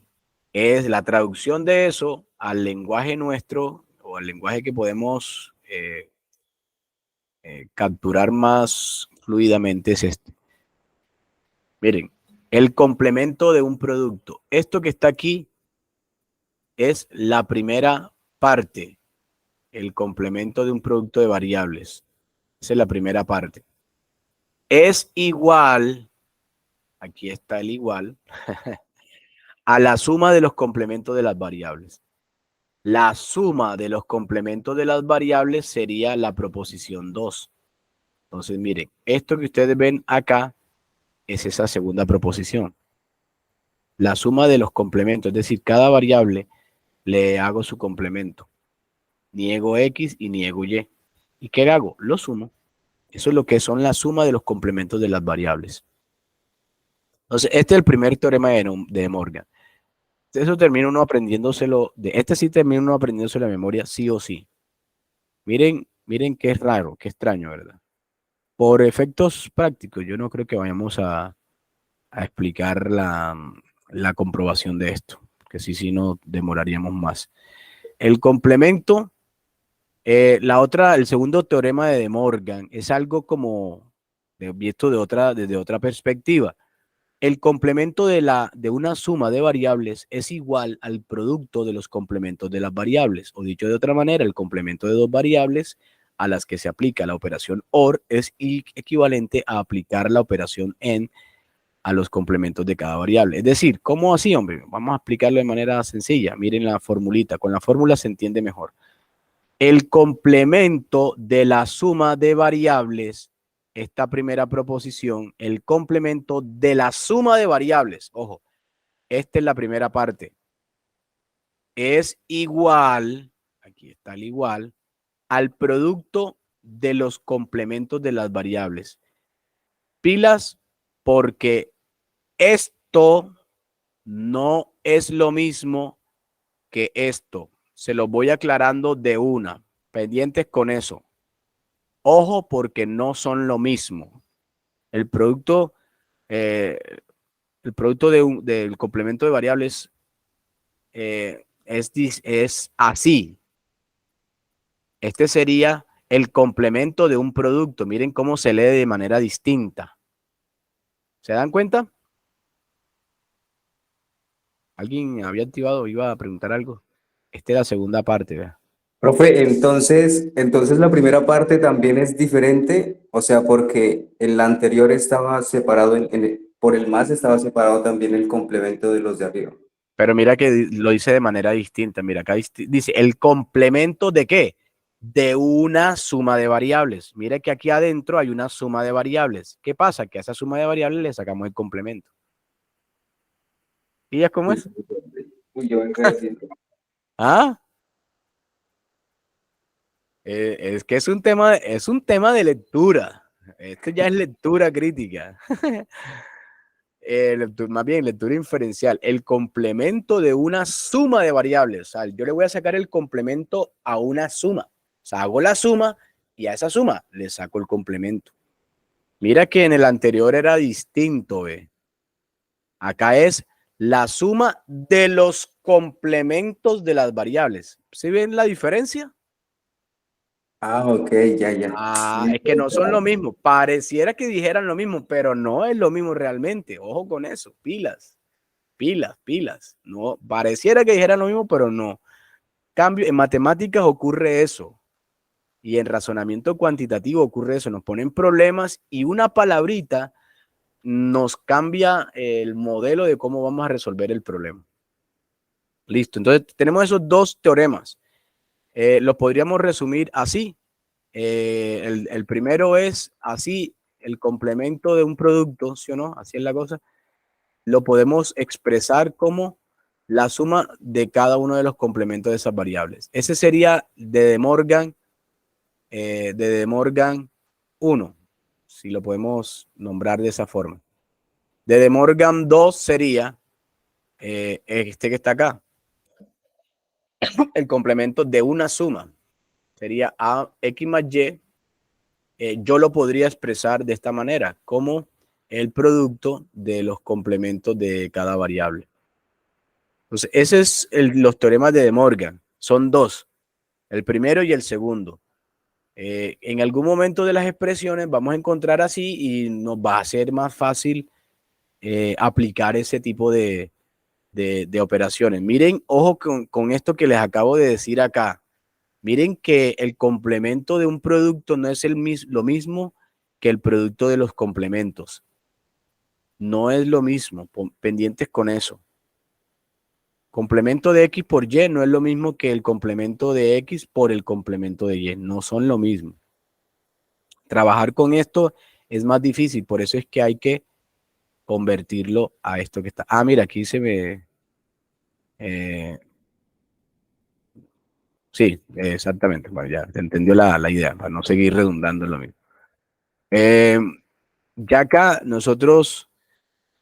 Speaker 1: Es la traducción de eso al lenguaje nuestro o al lenguaje que podemos capturar más fluidamente es este. Miren, el complemento de un producto. Esto que está aquí es la primera parte, el complemento de un producto de variables. Esa es la primera parte. Es igual, aquí está el igual, a la suma de los complementos de las variables. La suma de los complementos de las variables sería la proposición 2. Entonces, miren, esto que ustedes ven acá es esa segunda proposición. La suma de los complementos, es decir, cada variable le hago su complemento. Niego X y niego Y. ¿Y qué hago? Lo sumo. Eso es lo que son la suma de los complementos de las variables. Entonces, este es el primer teorema de Morgan. Eso termina uno aprendiéndoselo, este sí termina uno aprendiéndoselo de memoria sí o sí. Miren qué es raro, qué extraño, ¿verdad? Por efectos prácticos, yo no creo que vayamos a explicar la comprobación de esto, que sí no demoraríamos más. El complemento, el segundo teorema de Morgan es algo como visto desde otra perspectiva. El complemento de una suma de variables es igual al producto de los complementos de las variables. O dicho de otra manera, el complemento de dos variables a las que se aplica la operación OR es equivalente a aplicar la operación END a los complementos de cada variable. Es decir, ¿cómo así, hombre? Vamos a explicarlo de manera sencilla. Miren la formulita. Con la fórmula se entiende mejor. El complemento de la suma de variables, esta primera proposición, el complemento de la suma de variables, ojo, esta es la primera parte, es igual, aquí está el igual, al producto de los complementos de las variables. Pilas, porque esto no es lo mismo que esto. Se lo voy aclarando de una. Pendientes con eso. Ojo, porque no son lo mismo. El producto del complemento de variables es así. Este sería el complemento de un producto. Miren cómo se lee de manera distinta. ¿Se dan cuenta? ¿Alguien había activado? ¿Iba a preguntar algo? Esta es la segunda parte, ¿verdad?
Speaker 2: Profe, entonces la primera parte también es diferente, o sea, porque el anterior estaba separado, por el más estaba separado también el complemento de los de arriba.
Speaker 1: Pero mira que lo dice de manera distinta. Mira, acá dice el complemento de ¿qué? De una suma de variables. Mira que aquí adentro hay una suma de variables. ¿Qué pasa? Que a esa suma de variables le sacamos el complemento. ¿Y ya cómo es?
Speaker 2: Uy, yo vengo a decir.
Speaker 1: ¿Ah? Es que es un tema de lectura. Esto ya es lectura crítica. Más bien lectura inferencial. El complemento de una suma de variables. O sea, yo le voy a sacar el complemento a una suma. O sea, hago la suma y a esa suma le saco el complemento. Mira que en el anterior era distinto, ¿ve? Acá es la suma de los complementos de las variables. ¿Sí ven la diferencia?
Speaker 2: Ah, ok, ya.
Speaker 1: Ah,
Speaker 2: Sí,
Speaker 1: es que no son lo mismo. Pareciera que dijeran lo mismo, pero no es lo mismo realmente. Ojo con eso. Pilas, pilas, pilas. No, pareciera que dijeran lo mismo, pero no. Cambio, en matemáticas ocurre eso. Y en razonamiento cuantitativo ocurre eso. Nos ponen problemas y una palabrita nos cambia el modelo de cómo vamos a resolver el problema. Listo. Entonces tenemos esos dos teoremas. Los podríamos resumir así. El primero es así, el complemento de un producto, ¿sí o no? Así es la cosa. Lo podemos expresar como la suma de cada uno de los complementos de esas variables. Ese sería de Morgan 1, si lo podemos nombrar de esa forma. De Morgan 2 sería este que está acá, el complemento de una suma. Sería a x más y. Yo lo podría expresar de esta manera, como el producto de los complementos de cada variable. Entonces, ese es los teoremas de De Morgan. Son dos, el primero y el segundo. En algún momento de las expresiones vamos a encontrar así y nos va a ser más fácil aplicar ese tipo de operaciones. Miren, ojo con esto que les acabo de decir acá. Miren que el complemento de un producto no es lo mismo que el producto de los complementos. No es lo mismo, pendientes con eso. Complemento de X por Y no es lo mismo que el complemento de X por el complemento de Y. No son lo mismo. Trabajar con esto es más difícil, por eso es que hay que convertirlo a esto que está. Ah, mira, aquí se me... sí, exactamente. Bueno, ya te entendió la idea, para no seguir redundando en lo mismo. Ya acá nosotros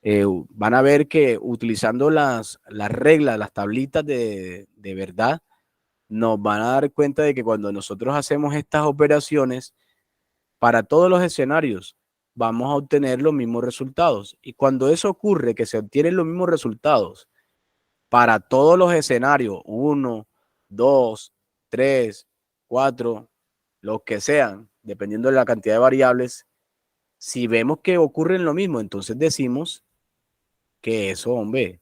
Speaker 1: van a ver que utilizando las reglas, las tablitas de verdad, nos van a dar cuenta de que cuando nosotros hacemos estas operaciones, para todos los escenarios, vamos a obtener los mismos resultados. Y cuando eso ocurre, que se obtienen los mismos resultados para todos los escenarios, 1, 2, 3, 4, los que sean, dependiendo de la cantidad de variables, si vemos que ocurren lo mismo, entonces decimos que eso, hombre,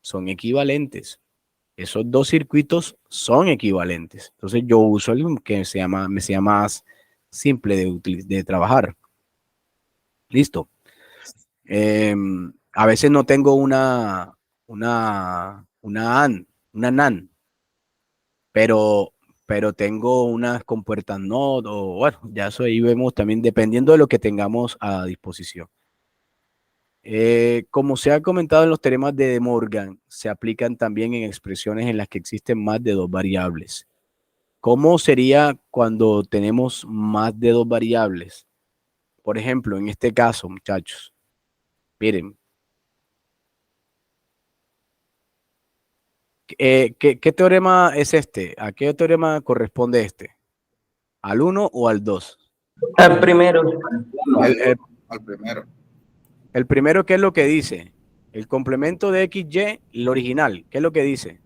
Speaker 1: son equivalentes. Esos dos circuitos son equivalentes. Entonces yo uso el que me sea más simple de trabajar. Listo. A veces no tengo una NAND, pero tengo unas compuertas NOT o bueno, ya eso ahí vemos también dependiendo de lo que tengamos a disposición. Como se ha comentado en los teoremas de De Morgan, se aplican también en expresiones en las que existen más de dos variables. ¿Cómo sería cuando tenemos más de dos variables? Por ejemplo, en este caso, muchachos, miren, ¿qué teorema es este? ¿A qué teorema corresponde este? ¿Al 1 o al 2?
Speaker 3: El primero.
Speaker 4: Al primero.
Speaker 1: El primero, ¿qué es lo que dice? El complemento de XY, el original, ¿qué es lo que dice?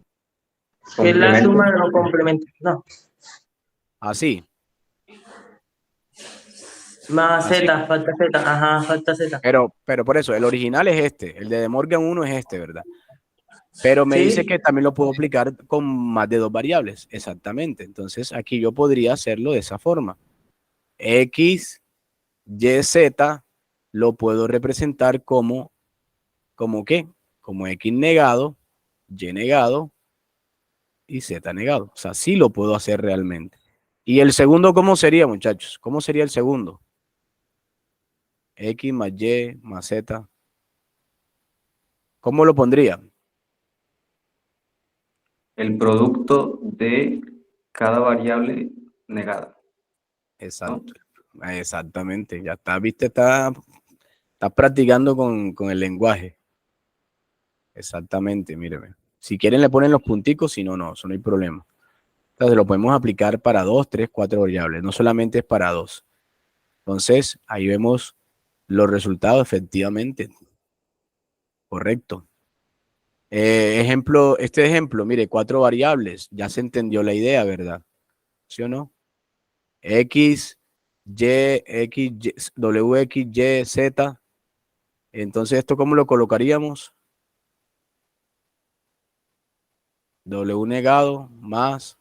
Speaker 3: Que es la suma de los complementos. No.
Speaker 1: Así.
Speaker 3: Más
Speaker 1: Así.
Speaker 3: Z, falta Z. Ajá, falta Z.
Speaker 1: Pero por eso, el original es este, el de Morgan 1 es este, ¿verdad? Pero me dice
Speaker 3: Sí.
Speaker 1: que también lo puedo aplicar con más de dos variables, exactamente. Entonces aquí yo podría hacerlo de esa forma. X, Y, Z lo puedo representar como ¿qué? Como X negado, Y negado y Z negado. O sea, sí lo puedo hacer realmente. ¿Y el segundo cómo sería, muchachos? ¿Cómo sería el segundo? X más Y más Z. ¿Cómo lo pondría?
Speaker 2: El producto de cada variable negada, ¿no?
Speaker 1: Exacto. Exactamente. Ya está, viste, está practicando con el lenguaje. Exactamente, míreme. Si quieren le ponen los punticos, si no, no, eso no hay problema. Entonces lo podemos aplicar para 2, 3, 4 variables. No solamente es para 2. Entonces, ahí vemos los resultados efectivamente. Correcto. Este ejemplo, mire, 4 variables, ya se entendió la idea, ¿verdad? ¿Sí o no? X, W, X, Y, Z. Entonces, ¿esto cómo lo colocaríamos? W negado más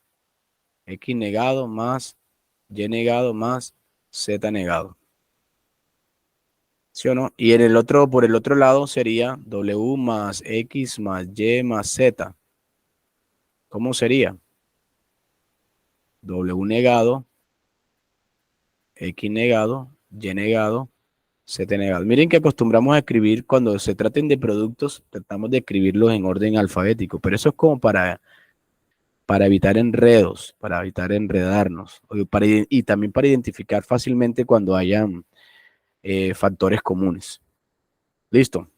Speaker 1: X negado más Y negado más Z negado. ¿Sí o no? Y en el otro, por el otro lado sería W más X más Y más Z. ¿Cómo sería? W negado, X negado, Y negado, Z negado. Miren que acostumbramos a escribir cuando se traten de productos, tratamos de escribirlos en orden alfabético, pero eso es como para evitar enredos, para evitar enredarnos, y también para identificar fácilmente cuando hayan factores comunes. ¿Listo?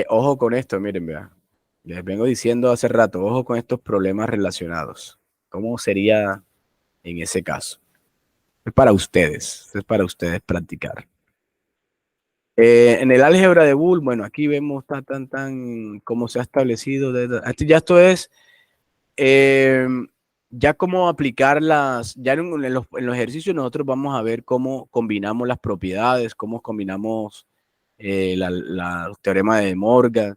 Speaker 1: Ojo con esto, miren, vea. Les vengo diciendo hace rato, ojo con estos problemas relacionados. ¿Cómo sería en ese caso? Es para ustedes practicar. En el álgebra de Boole, bueno, aquí vemos cómo se ha establecido. Esto es eh, ya cómo aplicar ya en los ejercicios nosotros vamos a ver cómo combinamos las propiedades, cómo combinamos los teoremas de De Morgan.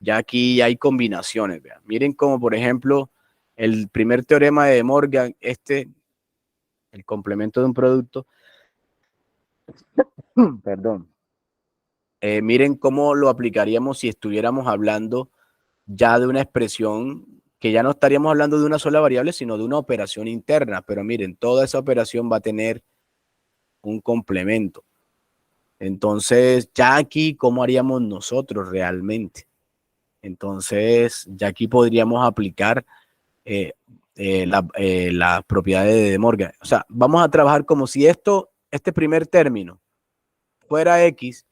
Speaker 1: Ya aquí hay combinaciones, vean. Miren como por ejemplo el primer teorema de De Morgan, el complemento de un producto, perdón. Miren cómo lo aplicaríamos si estuviéramos hablando ya de una expresión que ya no estaríamos hablando de una sola variable, sino de una operación interna. Pero miren, toda esa operación va a tener un complemento. Entonces, ya aquí, ¿cómo haríamos nosotros realmente? Entonces, ya aquí podríamos aplicar las propiedades de De Morgan. O sea, vamos a trabajar como si este primer término fuera X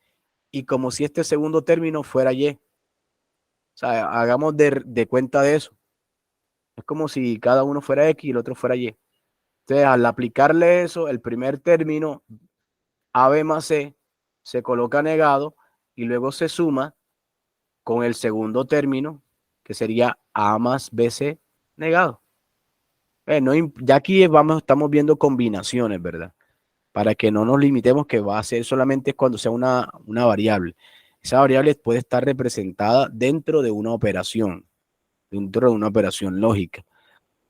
Speaker 1: y como si este segundo término fuera Y. O sea, hagamos de cuenta de eso. Es como si cada uno fuera X y el otro fuera Y. Entonces, al aplicarle eso, el primer término, AB más C, se coloca negado y luego se suma con el segundo término, que sería A más BC negado. Ya aquí estamos viendo combinaciones, ¿verdad? Para que no nos limitemos que va a ser solamente cuando sea una variable. Esa variable puede estar representada dentro de una operación lógica.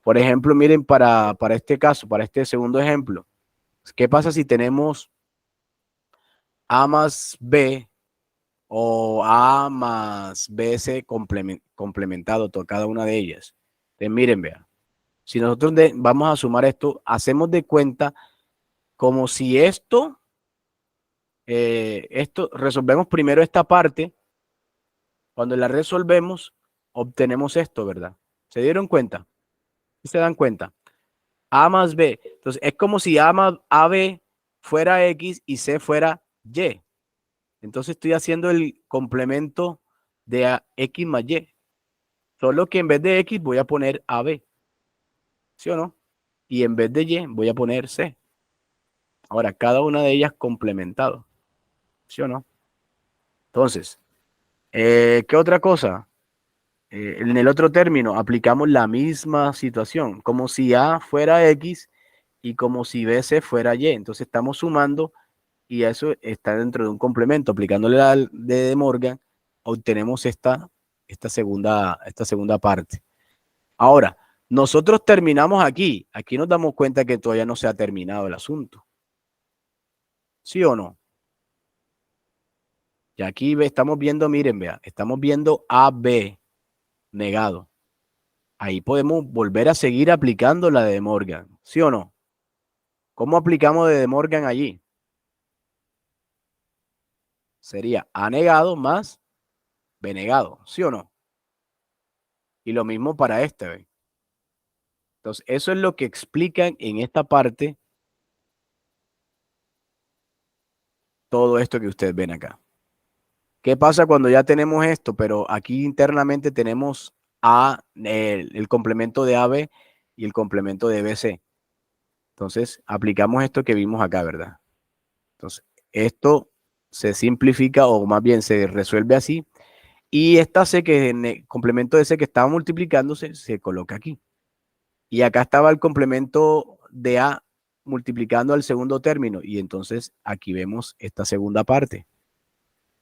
Speaker 1: Por ejemplo, miren, para este caso, para este segundo ejemplo, ¿qué pasa si tenemos A más B o A más BC complementado, cada una de ellas? Entonces, miren, vean, si nosotros vamos a sumar esto, hacemos de cuenta como si resolvemos primero esta parte, cuando la resolvemos, obtenemos esto, ¿verdad? ¿Se dieron cuenta? ¿Se dan cuenta? A más B. Entonces, es como si AB fuera X y C fuera Y. Entonces, estoy haciendo el complemento de X más Y. Solo que en vez de X voy a poner AB. ¿Sí o no? Y en vez de Y voy a poner C. Ahora, cada una de ellas complementado. ¿Sí o no? Entonces, ¿qué otra cosa? En el otro término, aplicamos la misma situación, como si A fuera X y como si BC fuera Y. Entonces estamos sumando y eso está dentro de un complemento. Aplicándole la de Morgan, obtenemos esta segunda parte. Ahora, nosotros terminamos aquí. Aquí nos damos cuenta que todavía no se ha terminado el asunto. ¿Sí o no? Y aquí estamos viendo, miren, vea, estamos viendo AB negado. Ahí podemos volver a seguir aplicando la de Morgan, ¿sí o no? ¿Cómo aplicamos de Morgan allí? Sería A negado más B negado, ¿sí o no? Y lo mismo para este, ¿ven? Entonces, eso es lo que explican en esta parte todo esto que ustedes ven acá. ¿Qué pasa cuando ya tenemos esto? Pero aquí internamente tenemos el complemento de AB y el complemento de BC. Entonces, aplicamos esto que vimos acá, ¿verdad? Entonces, esto se simplifica o más bien se resuelve así. Y esta C, que en el complemento de C que estaba multiplicándose, se coloca aquí. Y acá estaba el complemento de A multiplicando al segundo término. Y entonces aquí vemos esta segunda parte.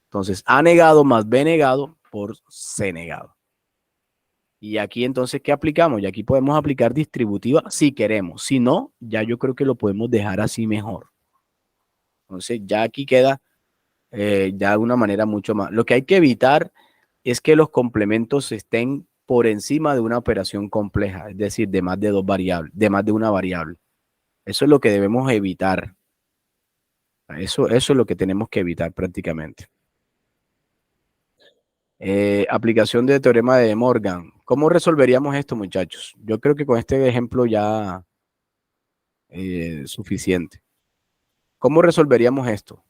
Speaker 1: Entonces A negado más B negado por C negado. Y aquí entonces, ¿qué aplicamos? Y aquí podemos aplicar distributiva si queremos. Si no, ya yo creo que lo podemos dejar así mejor. Entonces ya aquí queda ya de una manera mucho más. Lo que hay que evitar es que los complementos estén por encima de una operación compleja, es decir, de más de dos variables, de más de una variable. Eso es lo que debemos evitar. Eso es lo que tenemos que evitar prácticamente. Aplicación de teorema de De Morgan. ¿Cómo resolveríamos esto, muchachos? Yo creo que con este ejemplo ya es suficiente. ¿Cómo resolveríamos esto?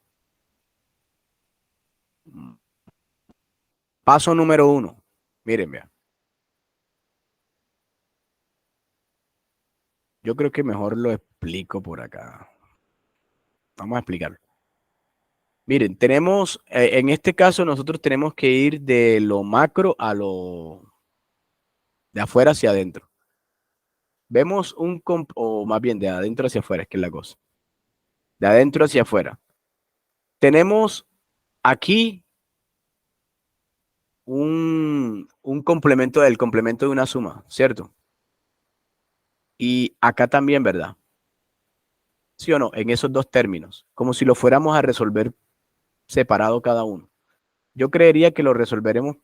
Speaker 1: Paso número 1. Miren, vean. Yo creo que mejor lo explico por acá. Vamos a explicarlo. Miren, tenemos, en este caso nosotros tenemos que ir de lo macro a lo de afuera hacia adentro. Vemos o más bien de adentro hacia afuera, es que es la cosa. De adentro hacia afuera. Tenemos aquí un complemento del complemento de una suma, ¿cierto? Y acá también, ¿verdad? ¿Sí o no? En esos dos términos, como si lo fuéramos a resolver separado cada uno. Yo creería que lo resolvemos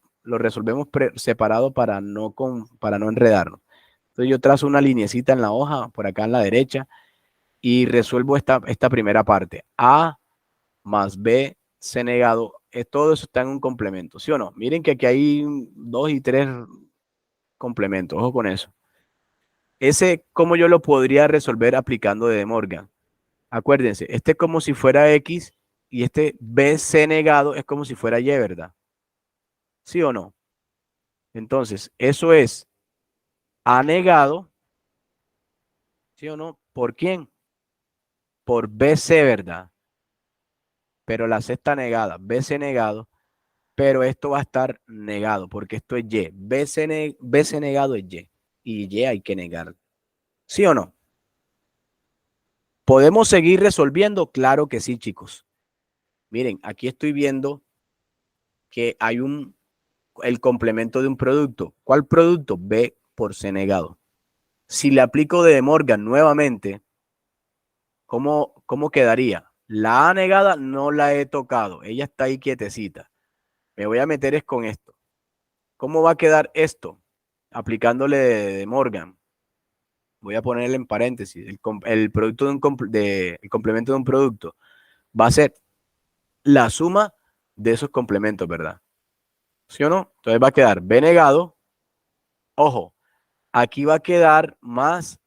Speaker 1: separado para no enredarnos. Entonces yo trazo una linecita en la hoja, por acá en la derecha, y resuelvo esta primera parte. A más B, C negado, todo eso está en un complemento, ¿sí o no? Miren que aquí hay 2 y 3 complementos, ojo con eso. Ese, ¿cómo yo lo podría resolver aplicando de Morgan? Acuérdense, este es como si fuera X y este BC negado es como si fuera Y, ¿verdad? ¿Sí o no? Entonces, eso es A negado, ¿sí o no? ¿Por quién? Por BC, ¿verdad? Pero la C está negada, BC negado, pero esto va a estar negado porque esto es Y. BC negado es Y y Y hay que negar. ¿Sí o no? ¿Podemos seguir resolviendo? Claro que sí, chicos. Miren, aquí estoy viendo que hay el complemento de un producto. ¿Cuál producto? B por C negado. Si le aplico de Morgan nuevamente, ¿cómo quedaría? La A negada no la he tocado. Ella está ahí quietecita. Me voy a meter es con esto. ¿Cómo va a quedar esto? Aplicándole de Morgan. Voy a ponerle en paréntesis. El producto el complemento de un producto va a ser la suma de esos complementos, ¿verdad? ¿Sí o no? Entonces va a quedar B negado. Ojo, aquí va a quedar más,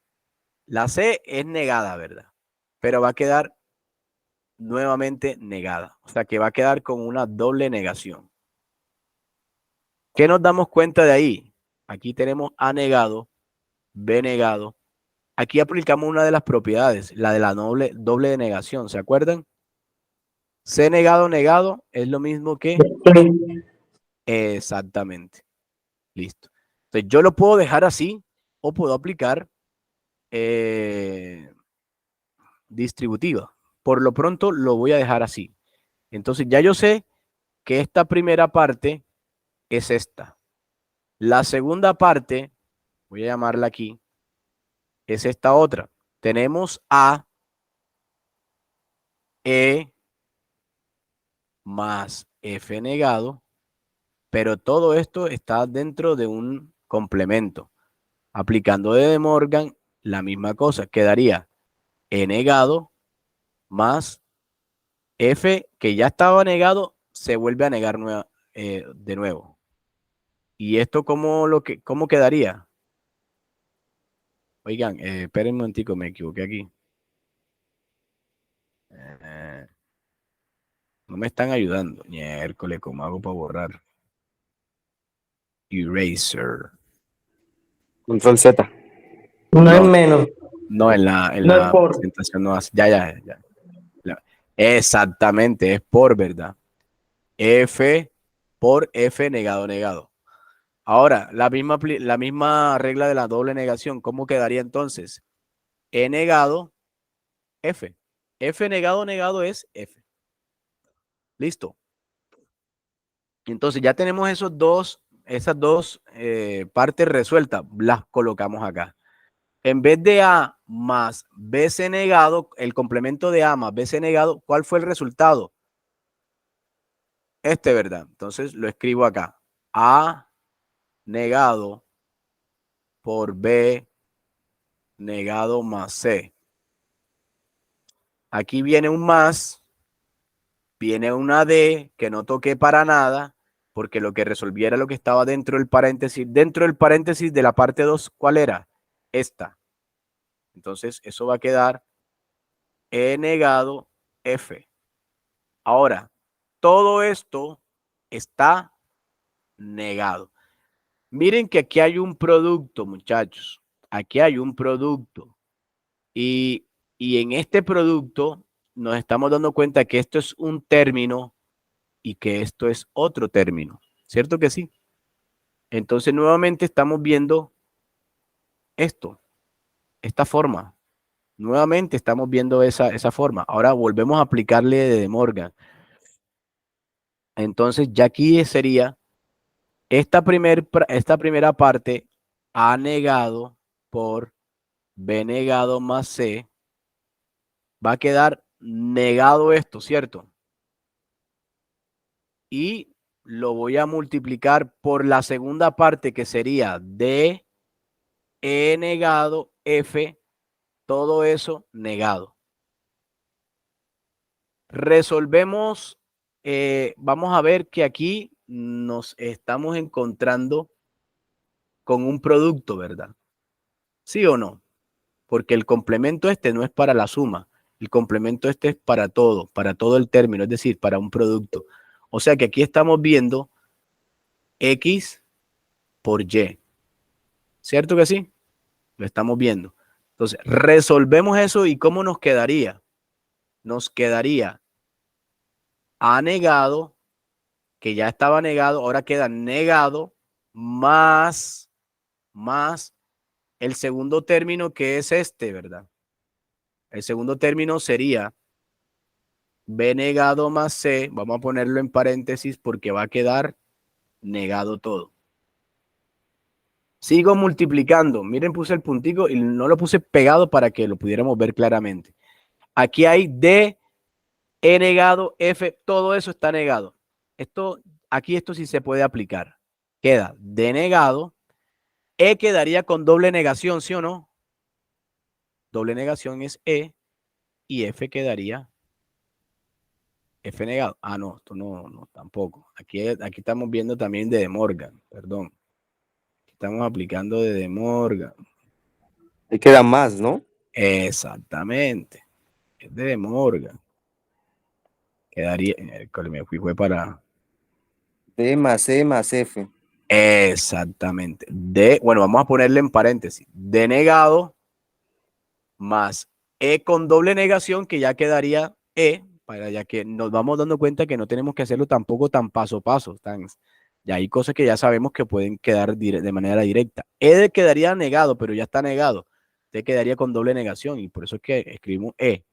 Speaker 1: la C es negada, ¿verdad? Pero va a quedar nuevamente negada. O sea que va a quedar con una doble negación. ¿Qué nos damos cuenta de ahí? Aquí tenemos A negado, B negado. Aquí aplicamos una de las propiedades, la de la doble de negación. ¿Se acuerdan? C negado, negado es lo mismo que... Exactamente. Listo. Entonces yo lo puedo dejar así o puedo aplicar distributiva. Por lo pronto lo voy a dejar así. Entonces ya yo sé que esta primera parte es esta. La segunda parte, voy a llamarla aquí, es esta otra. Tenemos A, E más F negado, pero todo esto está dentro de un complemento. Aplicando de Morgan, la misma cosa. Quedaría E negado más F, que ya estaba negado, se vuelve a negar de nuevo. ¿Y esto cómo quedaría? Oigan, esperen un momentico, me equivoqué aquí. No me están ayudando. Miércoles, ¿cómo hago para borrar? Eraser.
Speaker 2: Control Z.
Speaker 3: No es
Speaker 1: No,
Speaker 3: menos.
Speaker 1: no, en
Speaker 3: No es
Speaker 1: la
Speaker 3: por.
Speaker 1: presentación no hace. Ya. Exactamente, es por, ¿verdad? F por F negado, negado. Ahora, la misma regla de la doble negación, ¿cómo quedaría entonces? E negado, F. F negado, negado es F. Listo. Entonces ya tenemos esas dos partes resueltas. Las colocamos acá. En vez de A más BC negado, el complemento de A más BC negado, ¿cuál fue el resultado? Este, ¿verdad? Entonces lo escribo acá. A negado por B negado más C. Aquí viene un más, viene una D que no toqué para nada, porque lo que resolviera lo que estaba dentro del paréntesis. Dentro del paréntesis de la parte 2, ¿cuál era? Esta. Entonces eso va a quedar E negado F. Ahora, todo esto está negado. Miren que aquí hay un producto, muchachos. Aquí hay un producto. Y en este producto nos estamos dando cuenta que esto es un término y que esto es otro término. ¿Cierto que sí? Entonces, nuevamente estamos viendo esto, esta forma. Nuevamente estamos viendo esa forma. Ahora volvemos a aplicarle de De Morgan. Entonces, ya aquí sería esta primera parte A negado por B negado más C. Va a quedar negado esto, ¿cierto? Y lo voy a multiplicar por la segunda parte que sería D E negado F, todo eso negado. Resolvemos, vamos a ver que aquí nos estamos encontrando con un producto, ¿verdad? ¿Sí o no? Porque el complemento este no es para la suma, el complemento este es para todo el término, es decir, para un producto. O sea que aquí estamos viendo X por Y. ¿Cierto que sí? Lo estamos viendo. Entonces, resolvemos eso y ¿cómo nos quedaría? Nos quedaría A negado, que ya estaba negado, ahora queda negado, más el segundo término que es este, ¿verdad? El segundo término sería B negado más C, vamos a ponerlo en paréntesis porque va a quedar negado todo. Sigo multiplicando, miren, puse el puntico y no lo puse pegado para que lo pudiéramos ver claramente. Aquí hay D, E negado, F, todo eso está negado. Aquí esto sí se puede aplicar. Queda D negado, E quedaría con doble negación, ¿sí o no? Doble negación es E y F quedaría F negado. Ah, no, esto no, tampoco. Aquí estamos viendo también de Morgan, perdón. Estamos aplicando de Morgan.
Speaker 2: Ahí queda más, ¿no?
Speaker 1: Exactamente. Es de Morgan. Quedaría, me fue para...
Speaker 2: D más C más F.
Speaker 1: Exactamente. Bueno, vamos a ponerle en paréntesis. De negado más E con doble negación, que ya quedaría E, para ya que nos vamos dando cuenta que no tenemos que hacerlo tampoco tan paso a paso. Ya hay cosas que ya sabemos que pueden quedar de manera directa. E quedaría negado, pero ya está negado. Te quedaría con doble negación y por eso es que escribimos E.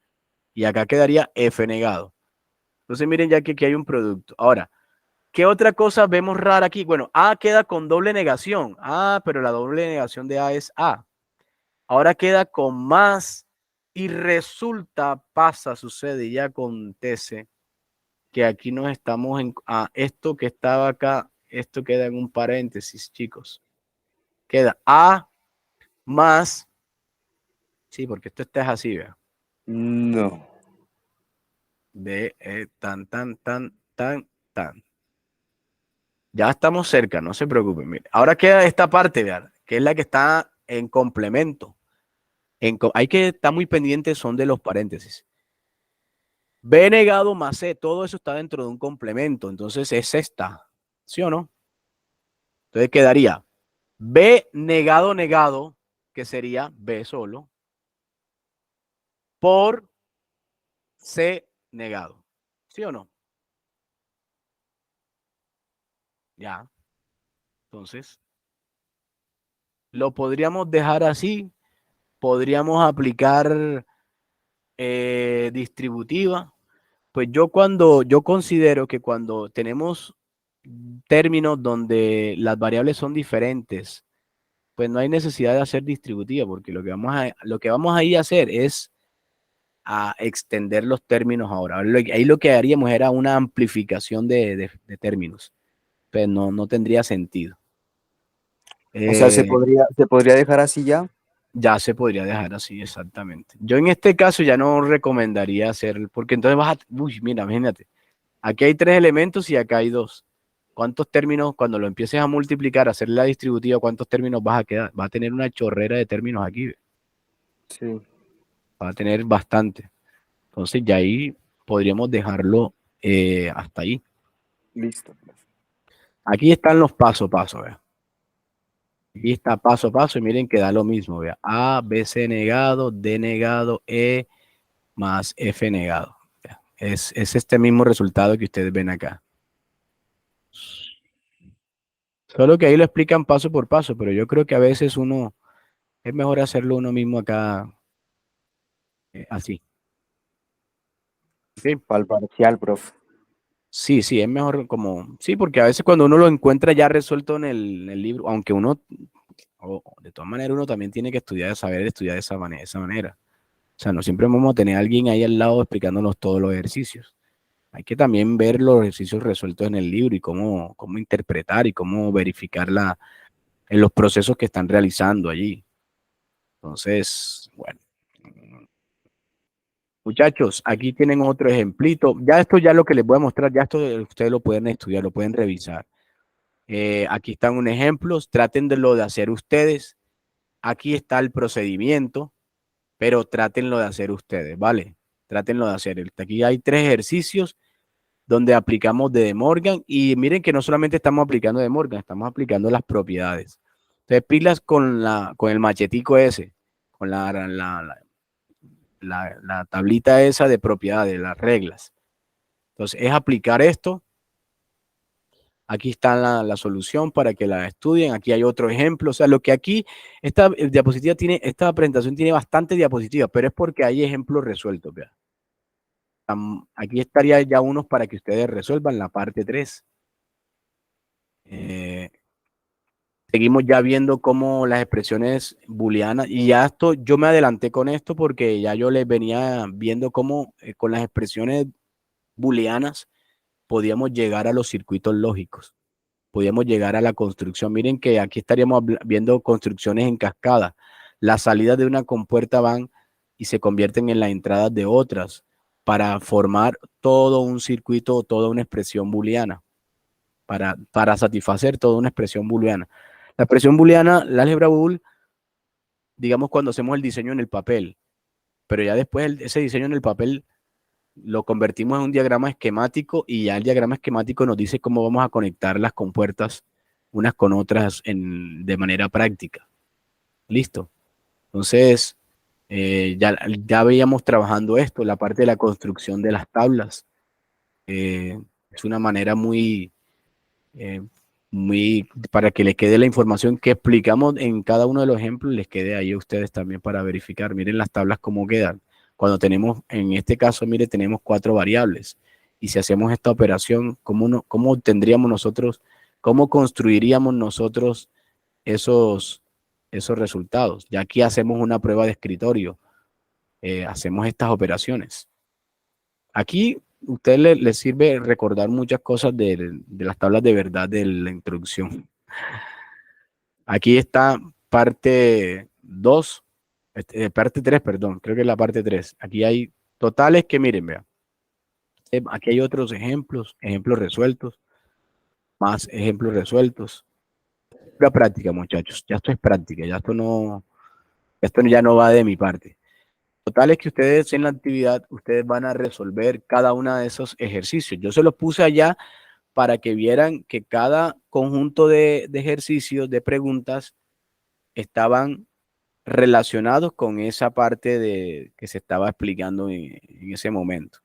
Speaker 1: Y acá quedaría F negado. Entonces miren ya que aquí hay un producto. Ahora, ¿qué otra cosa vemos rara aquí? Bueno, A queda con doble negación. Ah, pero la doble negación de A es A. Ahora queda con más y resulta, sucede y acontece que aquí nos estamos en esto que estaba acá, esto queda en un paréntesis, chicos. Queda A más, sí, porque esto está así, vea.
Speaker 2: No.
Speaker 1: De tan. Ya estamos cerca, no se preocupen. Mire. Ahora queda esta parte, vean, que es la que está en complemento. Hay que estar muy pendientes, son de los paréntesis. B negado más C, todo eso está dentro de un complemento. Entonces es esta, ¿sí o no? Entonces quedaría B negado negado, que sería B solo, por C negado. ¿Sí o no? Ya. Entonces, lo podríamos dejar así. Podríamos aplicar distributiva. Pues yo considero que cuando tenemos términos donde las variables son diferentes, pues no hay necesidad de hacer distributiva, porque lo que vamos a ir a hacer es a extender los términos ahora. Ahí lo que haríamos era una amplificación de términos, pues no tendría sentido.
Speaker 2: O sea,
Speaker 1: Eh,
Speaker 2: se podría dejar así ya.
Speaker 1: ya se podría dejar así, exactamente. Yo en este caso ya no recomendaría hacer, porque entonces uy, mira, imagínate, aquí hay 3 elementos y acá hay 2. ¿Cuántos términos, cuando lo empieces a multiplicar, a hacer la distributiva, cuántos términos vas a quedar? Va a tener una chorrera de términos aquí,
Speaker 2: Sí,
Speaker 1: va a tener bastante. Entonces ya ahí podríamos dejarlo hasta ahí.
Speaker 2: listo.
Speaker 1: Aquí están los paso a paso, vea. Aquí está paso a paso y miren que da lo mismo, vea. A, B, C negado, D negado, E más F negado. Vea. Es este mismo resultado que ustedes ven acá. Solo que ahí lo explican paso por paso, pero yo creo que a veces es mejor hacerlo uno mismo acá así. ¿Sí?
Speaker 2: Para el parcial, profe.
Speaker 1: Sí, sí, es mejor sí, porque a veces cuando uno lo encuentra ya resuelto en el libro, aunque de todas maneras uno también tiene que estudiar, saber estudiar de esa manera. O sea, no siempre vamos a tener a alguien ahí al lado explicándonos todos los ejercicios. Hay que también ver los ejercicios resueltos en el libro y cómo interpretar y cómo verificar en los procesos que están realizando allí. Entonces, bueno. Muchachos, aquí tienen otro ejemplito. Ya lo que les voy a mostrar, ya esto ustedes lo pueden estudiar, lo pueden revisar. Aquí están unos ejemplos, traten de hacer ustedes. Aquí está el procedimiento, pero trátenlo de hacer ustedes, ¿vale? Trátenlo de hacer. Aquí hay 3 ejercicios donde aplicamos De Morgan y miren que no solamente estamos aplicando De Morgan, estamos aplicando las propiedades. Entonces, pilas con el machetico ese, con la tablita esa de propiedades, las reglas. Entonces, es aplicar esto. Aquí está la solución para que la estudien. Aquí hay otro ejemplo. O sea, lo que aquí, esta presentación tiene bastante diapositivas, pero es porque hay ejemplos resueltos. ¿Vea? Aquí estaría ya unos para que ustedes resuelvan la parte 3. Seguimos ya viendo cómo las expresiones booleanas, y ya yo me adelanté con esto porque ya yo les venía viendo cómo con las expresiones booleanas podíamos llegar a los circuitos lógicos, podíamos llegar a la construcción. Miren que aquí estaríamos viendo construcciones en cascada. Las salidas de una compuerta van y se convierten en las entradas de otras para formar todo un circuito, toda una expresión booleana, para satisfacer toda una expresión booleana. La expresión booleana, la álgebra bool, digamos cuando hacemos el diseño en el papel, pero ya después ese diseño en el papel lo convertimos en un diagrama esquemático y ya el diagrama esquemático nos dice cómo vamos a conectar las compuertas unas con otras de manera práctica. Listo. Entonces, ya veíamos trabajando esto, la parte de la construcción de las tablas. Es una manera eh, para que les quede la información que explicamos en cada uno de los ejemplos, les quede ahí a ustedes también para verificar. Miren las tablas cómo quedan. Cuando tenemos, en este caso, mire, tenemos 4 variables. Y si hacemos esta operación, ¿cómo obtendríamos nosotros, cómo construiríamos nosotros esos resultados? Ya aquí hacemos una prueba de escritorio, hacemos estas operaciones. Aquí a usted le sirve recordar muchas cosas de las tablas de verdad de la introducción. Aquí está parte 2, parte 3, perdón, creo que es la parte 3. Aquí hay totales que miren, vean. Aquí hay otros ejemplos resueltos, más ejemplos resueltos. La práctica, muchachos, ya esto es práctica, esto ya no va de mi parte. Total es que ustedes en la actividad, ustedes van a resolver cada uno de esos ejercicios. Yo se los puse allá para que vieran que cada conjunto de ejercicios, de preguntas, estaban relacionados con esa parte que se estaba explicando en ese momento.